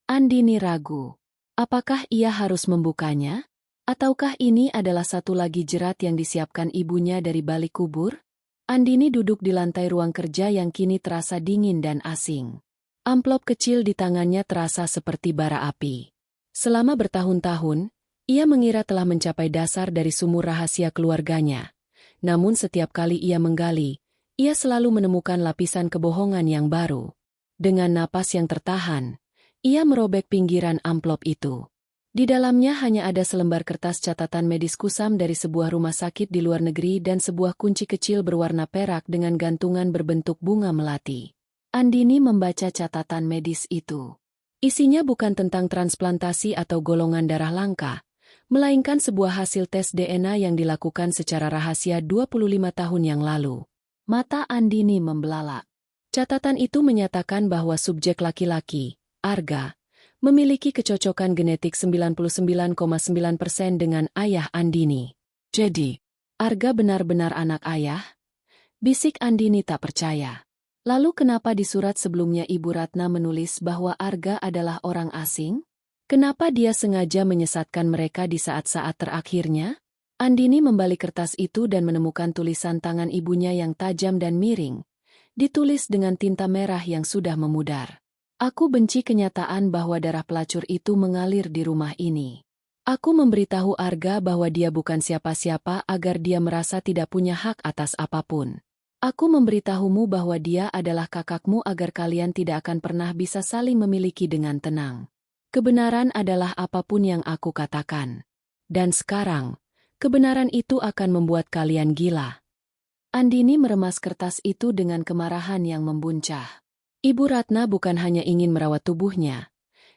Andini ragu. Apakah ia harus membukanya? Ataukah ini adalah satu lagi jerat yang disiapkan ibunya dari balik kubur? Andini duduk di lantai ruang kerja yang kini terasa dingin dan asing. Amplop kecil di tangannya terasa seperti bara api. Selama bertahun-tahun, ia mengira telah mencapai dasar dari sumur rahasia keluarganya. Namun setiap kali ia menggali, ia selalu menemukan lapisan kebohongan yang baru. Dengan napas yang tertahan, ia merobek pinggiran amplop itu. Di dalamnya hanya ada selembar kertas catatan medis kusam dari sebuah rumah sakit di luar negeri dan sebuah kunci kecil berwarna perak dengan gantungan berbentuk bunga melati. Andini membaca catatan medis itu. Isinya bukan tentang transplantasi atau golongan darah langka, melainkan sebuah hasil tes DNA yang dilakukan secara rahasia 25 tahun yang lalu. Mata Andini membelalak. Catatan itu menyatakan bahwa subjek laki-laki, Arga, memiliki kecocokan genetik 99,9% dengan ayah Andini. Jadi, Arga benar-benar anak ayah? Bisik Andini tak percaya. Lalu kenapa di surat sebelumnya Ibu Ratna menulis bahwa Arga adalah orang asing? Kenapa dia sengaja menyesatkan mereka di saat-saat terakhirnya? Andini membalik kertas itu dan menemukan tulisan tangan ibunya yang tajam dan miring, ditulis dengan tinta merah yang sudah memudar. Aku benci kenyataan bahwa darah pelacur itu mengalir di rumah ini. Aku memberitahu Arga bahwa dia bukan siapa-siapa agar dia merasa tidak punya hak atas apapun. Aku memberitahumu bahwa dia adalah kakakmu agar kalian tidak akan pernah bisa saling memiliki dengan tenang. Kebenaran adalah apapun yang aku katakan. Dan sekarang, kebenaran itu akan membuat kalian gila. Andini meremas kertas itu dengan kemarahan yang membuncah. Ibu Ratna bukan hanya ingin merawat tubuhnya,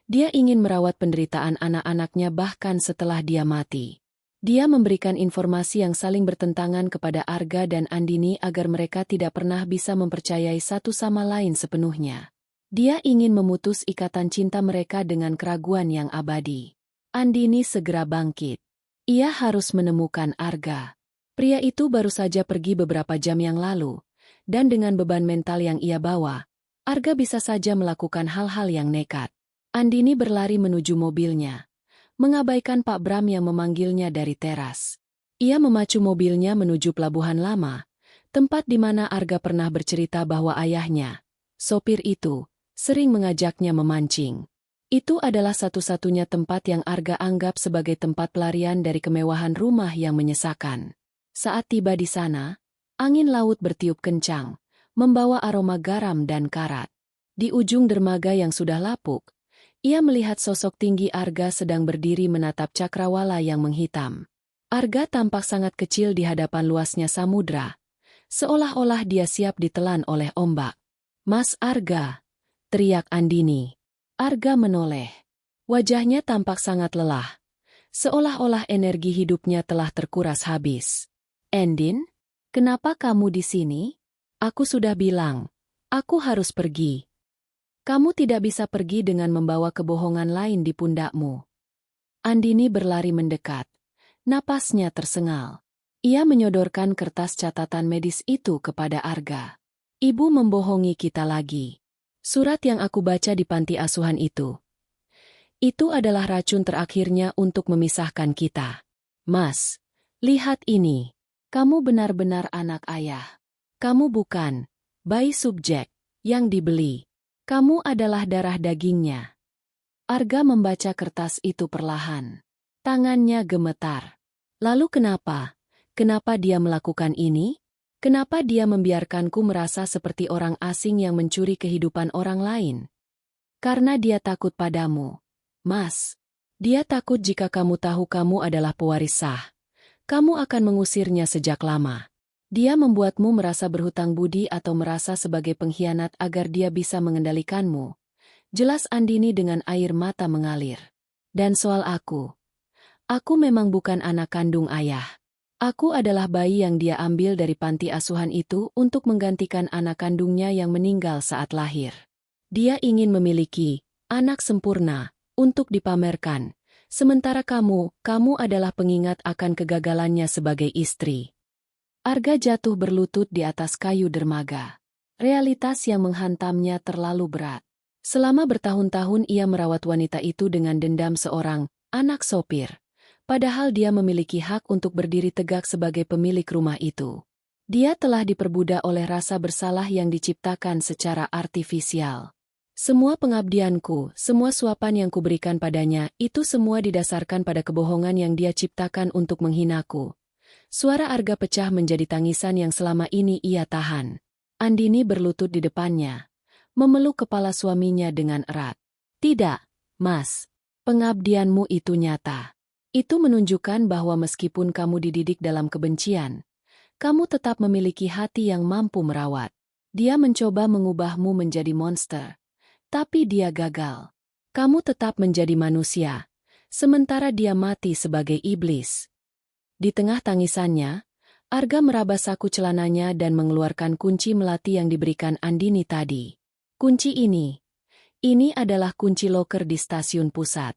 dia ingin merawat penderitaan anak-anaknya bahkan setelah dia mati. Dia memberikan informasi yang saling bertentangan kepada Arga dan Andini agar mereka tidak pernah bisa mempercayai satu sama lain sepenuhnya. Dia ingin memutus ikatan cinta mereka dengan keraguan yang abadi. Andini segera bangkit. Ia harus menemukan Arga. Pria itu baru saja pergi beberapa jam yang lalu, dan dengan beban mental yang ia bawa, Arga bisa saja melakukan hal-hal yang nekat. Andini berlari menuju mobilnya, mengabaikan Pak Bram yang memanggilnya dari teras. Ia memacu mobilnya menuju Pelabuhan Lama, tempat di mana Arga pernah bercerita bahwa ayahnya, sopir itu, sering mengajaknya memancing. Itu adalah satu-satunya tempat yang Arga anggap sebagai tempat pelarian dari kemewahan rumah yang menyesakan. Saat tiba di sana, angin laut bertiup kencang, membawa aroma garam dan karat. Di ujung dermaga yang sudah lapuk, ia melihat sosok tinggi Arga sedang berdiri menatap cakrawala yang menghitam. Arga tampak sangat kecil di hadapan luasnya samudra, seolah-olah dia siap ditelan oleh ombak. "Mas Arga!" teriak Andini. Arga menoleh. Wajahnya tampak sangat lelah, seolah-olah energi hidupnya telah terkuras habis. "Endin, kenapa kamu di sini? Aku sudah bilang, aku harus pergi." "Kamu tidak bisa pergi dengan membawa kebohongan lain di pundakmu." Andini berlari mendekat. Napasnya tersengal. Ia menyodorkan kertas catatan medis itu kepada Arga. "Ibu membohongi kita lagi. Surat yang aku baca di panti asuhan itu adalah racun terakhirnya untuk memisahkan kita. Mas, lihat ini. Kamu benar-benar anak ayah. Kamu bukan bayi subjek yang dibeli. Kamu adalah darah dagingnya." Arga membaca kertas itu perlahan. Tangannya gemetar. Lalu kenapa? Kenapa dia melakukan ini? Kenapa dia membiarkanku merasa seperti orang asing yang mencuri kehidupan orang lain? Karena dia takut padamu, Mas. Dia takut jika kamu tahu kamu adalah pewaris sah, kamu akan mengusirnya sejak lama. Dia membuatmu merasa berhutang budi atau merasa sebagai pengkhianat agar dia bisa mengendalikanmu. Jelas Andini dengan air mata mengalir. Dan soal aku memang bukan anak kandung ayah. Aku adalah bayi yang dia ambil dari panti asuhan itu untuk menggantikan anak kandungnya yang meninggal saat lahir. Dia ingin memiliki anak sempurna untuk dipamerkan. Sementara kamu adalah pengingat akan kegagalannya sebagai istri. Arga jatuh berlutut di atas kayu dermaga. Realitas yang menghantamnya terlalu berat. Selama bertahun-tahun ia merawat wanita itu dengan dendam seorang anak sopir. Padahal dia memiliki hak untuk berdiri tegak sebagai pemilik rumah itu. Dia telah diperbudak oleh rasa bersalah yang diciptakan secara artifisial. Semua pengabdianku, semua suapan yang kuberikan padanya, itu semua didasarkan pada kebohongan yang dia ciptakan untuk menghinaku. Suara Arga pecah menjadi tangisan yang selama ini ia tahan. Andini berlutut di depannya, memeluk kepala suaminya dengan erat. Tidak, Mas. Pengabdianmu itu nyata. Itu menunjukkan bahwa meskipun kamu dididik dalam kebencian, kamu tetap memiliki hati yang mampu merawat. Dia mencoba mengubahmu menjadi monster. Tapi dia gagal. Kamu tetap menjadi manusia, sementara dia mati sebagai iblis. Di tengah tangisannya, Arga meraba saku celananya dan mengeluarkan kunci melati yang diberikan Andini tadi. Kunci ini adalah kunci loker di stasiun pusat.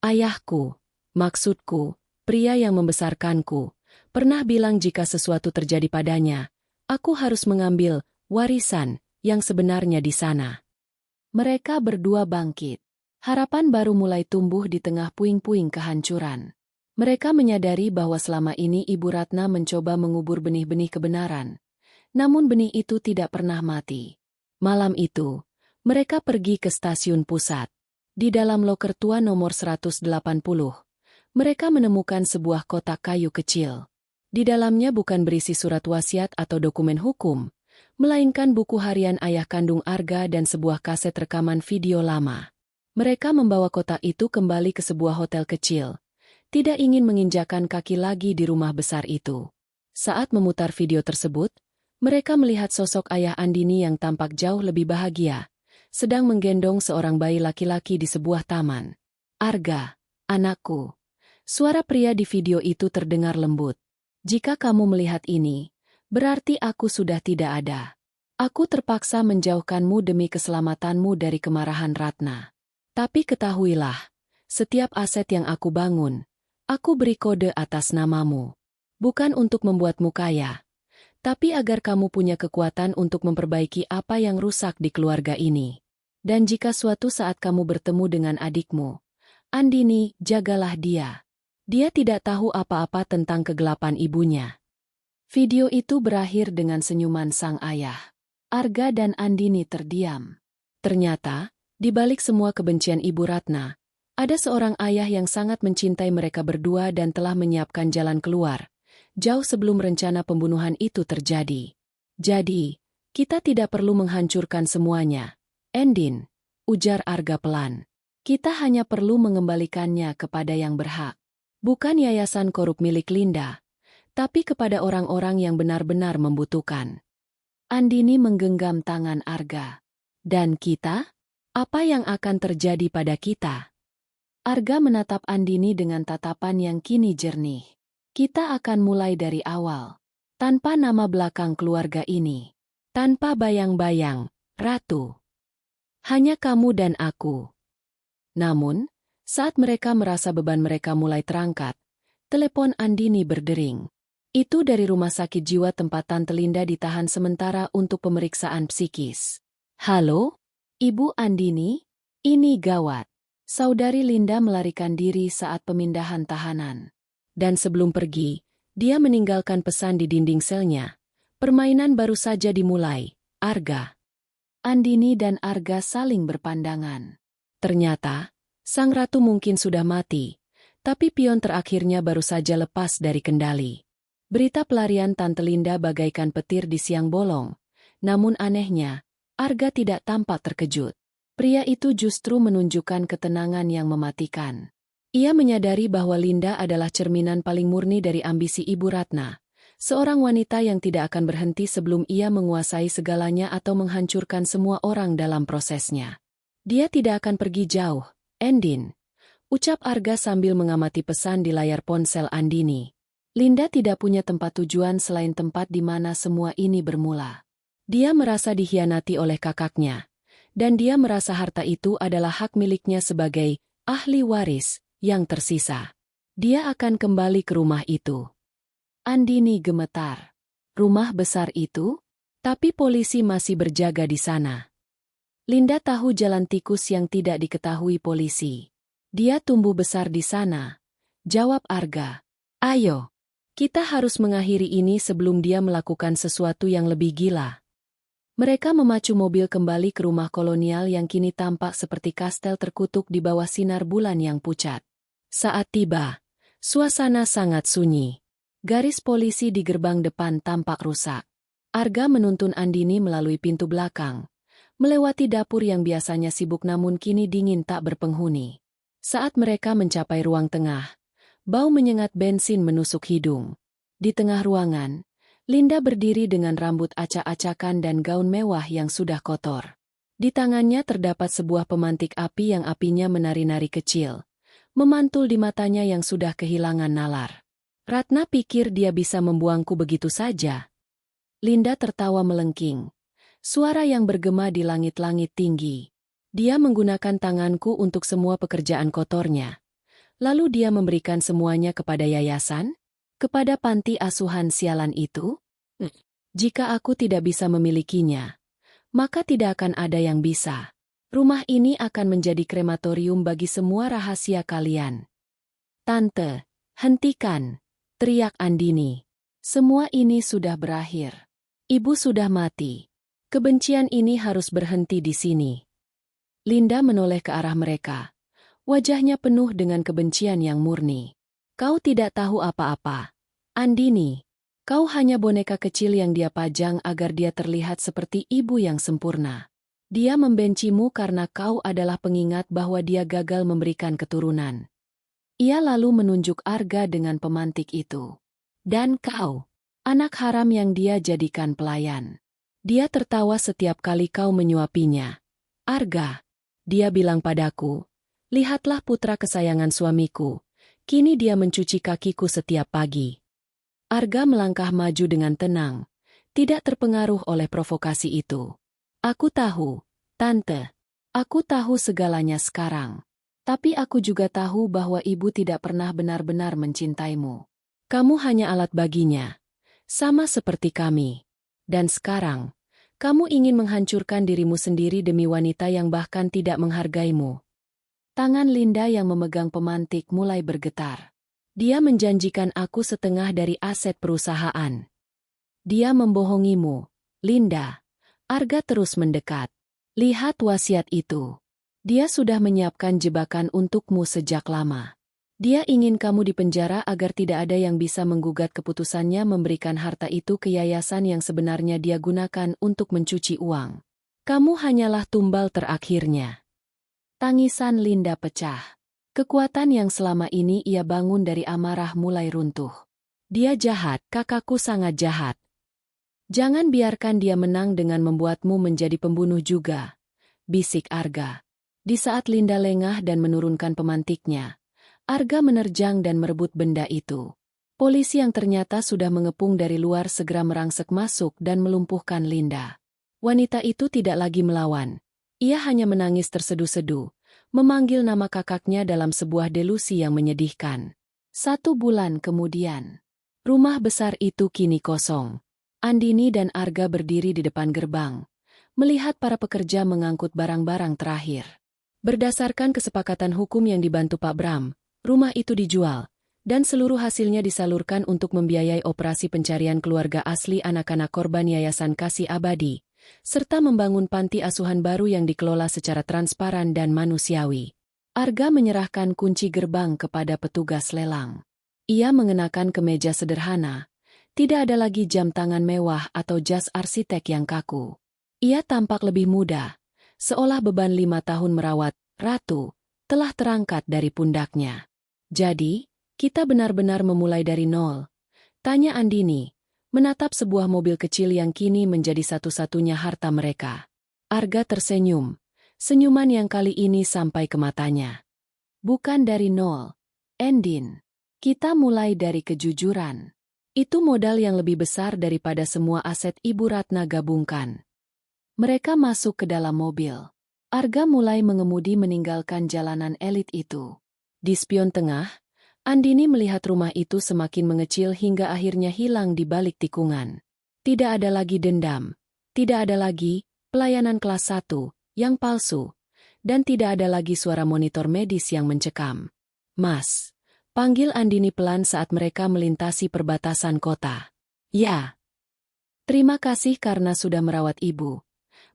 Ayahku, maksudku, pria yang membesarkanku, pernah bilang jika sesuatu terjadi padanya, aku harus mengambil warisan yang sebenarnya di sana. Mereka berdua bangkit. Harapan baru mulai tumbuh di tengah puing-puing kehancuran. Mereka menyadari bahwa selama ini Ibu Ratna mencoba mengubur benih-benih kebenaran. Namun benih itu tidak pernah mati. Malam itu, mereka pergi ke stasiun pusat. Di dalam loker tua nomor 180, mereka menemukan sebuah kotak kayu kecil. Di dalamnya bukan berisi surat wasiat atau dokumen hukum, melainkan buku harian ayah kandung Arga dan sebuah kaset rekaman video lama. Mereka membawa kotak itu kembali ke sebuah hotel kecil. Tidak ingin menginjakan kaki lagi di rumah besar itu. Saat memutar video tersebut, mereka melihat sosok ayah Andini yang tampak jauh lebih bahagia, sedang menggendong seorang bayi laki-laki di sebuah taman. Arga, anakku. Suara pria di video itu terdengar lembut. Jika kamu melihat ini, berarti aku sudah tidak ada. Aku terpaksa menjauhkanmu demi keselamatanmu dari kemarahan Ratna. Tapi ketahuilah, setiap aset yang aku bangun, aku beri kode atas namamu. Bukan untuk membuatmu kaya, tapi agar kamu punya kekuatan untuk memperbaiki apa yang rusak di keluarga ini. Dan jika suatu saat kamu bertemu dengan adikmu, Andini, jagalah dia. Dia tidak tahu apa-apa tentang kegelapan ibunya. Video itu berakhir dengan senyuman sang ayah. Arga dan Andini terdiam. Ternyata, di balik semua kebencian Ibu Ratna, ada seorang ayah yang sangat mencintai mereka berdua dan telah menyiapkan jalan keluar, jauh sebelum rencana pembunuhan itu terjadi. Jadi, kita tidak perlu menghancurkan semuanya, Endin, ujar Arga pelan. Kita hanya perlu mengembalikannya kepada yang berhak. Bukan yayasan korup milik Linda, tapi kepada orang-orang yang benar-benar membutuhkan. Andini menggenggam tangan Arga. Dan kita? Apa yang akan terjadi pada kita? Arga menatap Andini dengan tatapan yang kini jernih. Kita akan mulai dari awal. Tanpa nama belakang keluarga ini. Tanpa bayang-bayang, Ratu. Hanya kamu dan aku. Namun, saat mereka merasa beban mereka mulai terangkat, telepon Andini berdering. Itu dari rumah sakit jiwa tempat Tante Linda ditahan sementara untuk pemeriksaan psikis. Halo? Ibu Andini? Ini gawat. Saudari Linda melarikan diri saat pemindahan tahanan. Dan sebelum pergi, dia meninggalkan pesan di dinding selnya. Permainan baru saja dimulai, Arga. Andini dan Arga saling berpandangan. Ternyata, sang ratu mungkin sudah mati, tapi pion terakhirnya baru saja lepas dari kendali. Berita pelarian Tante Linda bagaikan petir di siang bolong, namun anehnya, Arga tidak tampak terkejut. Pria itu justru menunjukkan ketenangan yang mematikan. Ia menyadari bahwa Linda adalah cerminan paling murni dari ambisi Ibu Ratna, Seorang wanita yang tidak akan berhenti sebelum ia menguasai segalanya atau menghancurkan semua orang dalam prosesnya. Dia tidak akan pergi jauh, Andin, ucap Arga sambil mengamati pesan di layar ponsel Andini. Linda tidak punya tempat tujuan selain tempat di mana semua ini bermula. Dia merasa dikhianati oleh kakaknya, dan dia merasa harta itu adalah hak miliknya sebagai ahli waris yang tersisa. Dia akan kembali ke rumah itu. Andini gemetar. Rumah besar itu? Tapi polisi masih berjaga di sana. Linda tahu jalan tikus yang tidak diketahui polisi. Dia tumbuh besar di sana. Jawab Arga. Ayo, kita harus mengakhiri ini sebelum dia melakukan sesuatu yang lebih gila. Mereka memacu mobil kembali ke rumah kolonial yang kini tampak seperti kastel terkutuk di bawah sinar bulan yang pucat. Saat tiba, suasana sangat sunyi. Garis polisi di gerbang depan tampak rusak. Arga menuntun Andini melalui pintu belakang, melewati dapur yang biasanya sibuk namun kini dingin tak berpenghuni. Saat mereka mencapai ruang tengah, bau menyengat bensin menusuk hidung. Di tengah ruangan, Linda berdiri dengan rambut acak-acakan dan gaun mewah yang sudah kotor. Di tangannya terdapat sebuah pemantik api yang apinya menari-nari kecil, memantul di matanya yang sudah kehilangan nalar. Ratna pikir dia bisa membuangku begitu saja. Linda tertawa melengking. Suara yang bergema di langit-langit tinggi. Dia menggunakan tanganku untuk semua pekerjaan kotornya. Lalu dia memberikan semuanya kepada yayasan? Kepada panti asuhan sialan itu? Jika aku tidak bisa memilikinya, maka tidak akan ada yang bisa. Rumah ini akan menjadi krematorium bagi semua rahasia kalian. Tante, hentikan! Teriak Andini. Semua ini sudah berakhir. Ibu sudah mati. Kebencian ini harus berhenti di sini. Linda menoleh ke arah mereka. Wajahnya penuh dengan kebencian yang murni. Kau tidak tahu apa-apa. Andini, kau hanya boneka kecil yang dia pajang agar dia terlihat seperti ibu yang sempurna. Dia membencimu karena kau adalah pengingat bahwa dia gagal memberikan keturunan. Ia lalu menunjuk Arga dengan pemantik itu. Dan kau, anak haram yang dia jadikan pelayan. Dia tertawa setiap kali kau menyuapinya. Arga, dia bilang padaku, lihatlah putra kesayangan suamiku. Kini dia mencuci kakiku setiap pagi. Arga melangkah maju dengan tenang, tidak terpengaruh oleh provokasi itu. Aku tahu, Tante. Aku tahu segalanya sekarang. Tapi aku juga tahu bahwa ibu tidak pernah benar-benar mencintaimu. Kamu hanya alat baginya. Sama seperti kami. Dan sekarang, kamu ingin menghancurkan dirimu sendiri demi wanita yang bahkan tidak menghargaimu. Tangan Linda yang memegang pemantik mulai bergetar. Dia menjanjikan aku setengah dari aset perusahaan. Dia membohongimu, Linda. Arga terus mendekat. Lihat wasiat itu. Dia sudah menyiapkan jebakan untukmu sejak lama. Dia ingin kamu dipenjara agar tidak ada yang bisa menggugat keputusannya memberikan harta itu ke yayasan yang sebenarnya dia gunakan untuk mencuci uang. Kamu hanyalah tumbal terakhirnya. Tangisan Linda pecah. Kekuatan yang selama ini ia bangun dari amarah mulai runtuh. Dia jahat, kakakku sangat jahat. Jangan biarkan dia menang dengan membuatmu menjadi pembunuh juga, bisik Arga. Di saat Linda lengah dan menurunkan pemantiknya, Arga menerjang dan merebut benda itu. Polisi yang ternyata sudah mengepung dari luar segera merangsek masuk dan melumpuhkan Linda. Wanita itu tidak lagi melawan. Ia hanya menangis terseduh-seduh, memanggil nama kakaknya dalam sebuah delusi yang menyedihkan. 1 bulan kemudian, rumah besar itu kini kosong. Andini dan Arga berdiri di depan gerbang, melihat para pekerja mengangkut barang-barang terakhir. Berdasarkan kesepakatan hukum yang dibantu Pak Bram, rumah itu dijual, dan seluruh hasilnya disalurkan untuk membiayai operasi pencarian keluarga asli anak-anak korban Yayasan Kasih Abadi, serta membangun panti asuhan baru yang dikelola secara transparan dan manusiawi. Arga menyerahkan kunci gerbang kepada petugas lelang. Ia mengenakan kemeja sederhana, tidak ada lagi jam tangan mewah atau jas arsitek yang kaku. Ia tampak lebih muda, seolah beban 5 tahun merawat ratu telah terangkat dari pundaknya. Jadi, kita benar-benar memulai dari nol? Tanya Andini, menatap sebuah mobil kecil yang kini menjadi satu-satunya harta mereka. Arga tersenyum, senyuman yang kali ini sampai ke matanya. Bukan dari nol, Endin. Kita mulai dari kejujuran. Itu modal yang lebih besar daripada semua aset Ibu Ratna gabungkan. Mereka masuk ke dalam mobil. Arga mulai mengemudi meninggalkan jalanan elit itu. Di spion tengah, Andini melihat rumah itu semakin mengecil hingga akhirnya hilang di balik tikungan. Tidak ada lagi dendam, tidak ada lagi pelayanan kelas 1 yang palsu, dan tidak ada lagi suara monitor medis yang mencekam. "Mas," panggil Andini pelan saat mereka melintasi perbatasan kota. "Ya. Terima kasih karena sudah merawat ibu.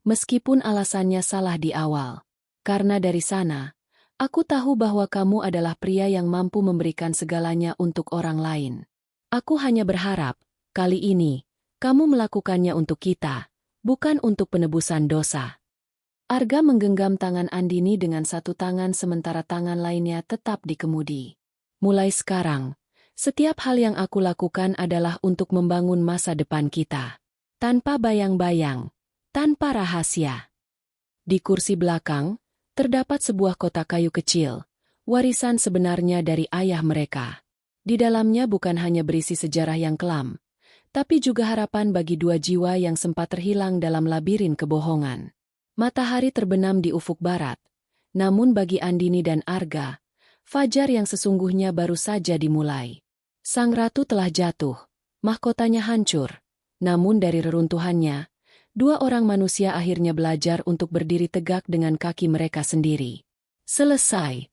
Meskipun alasannya salah di awal. Karena dari sana, aku tahu bahwa kamu adalah pria yang mampu memberikan segalanya untuk orang lain. Aku hanya berharap, kali ini, kamu melakukannya untuk kita, bukan untuk penebusan dosa." Arga menggenggam tangan Andini dengan satu tangan sementara tangan lainnya tetap di kemudi. "Mulai sekarang, setiap hal yang aku lakukan adalah untuk membangun masa depan kita. Tanpa bayang-bayang, tanpa rahasia." Di kursi belakang, terdapat sebuah kotak kayu kecil, warisan sebenarnya dari ayah mereka. Di dalamnya bukan hanya berisi sejarah yang kelam, tapi juga harapan bagi dua jiwa yang sempat terhilang dalam labirin kebohongan. Matahari terbenam di ufuk barat, namun bagi Andini dan Arga, fajar yang sesungguhnya baru saja dimulai. Sang ratu telah jatuh, mahkotanya hancur, namun dari reruntuhannya, dua orang manusia akhirnya belajar untuk berdiri tegak dengan kaki mereka sendiri. Selesai.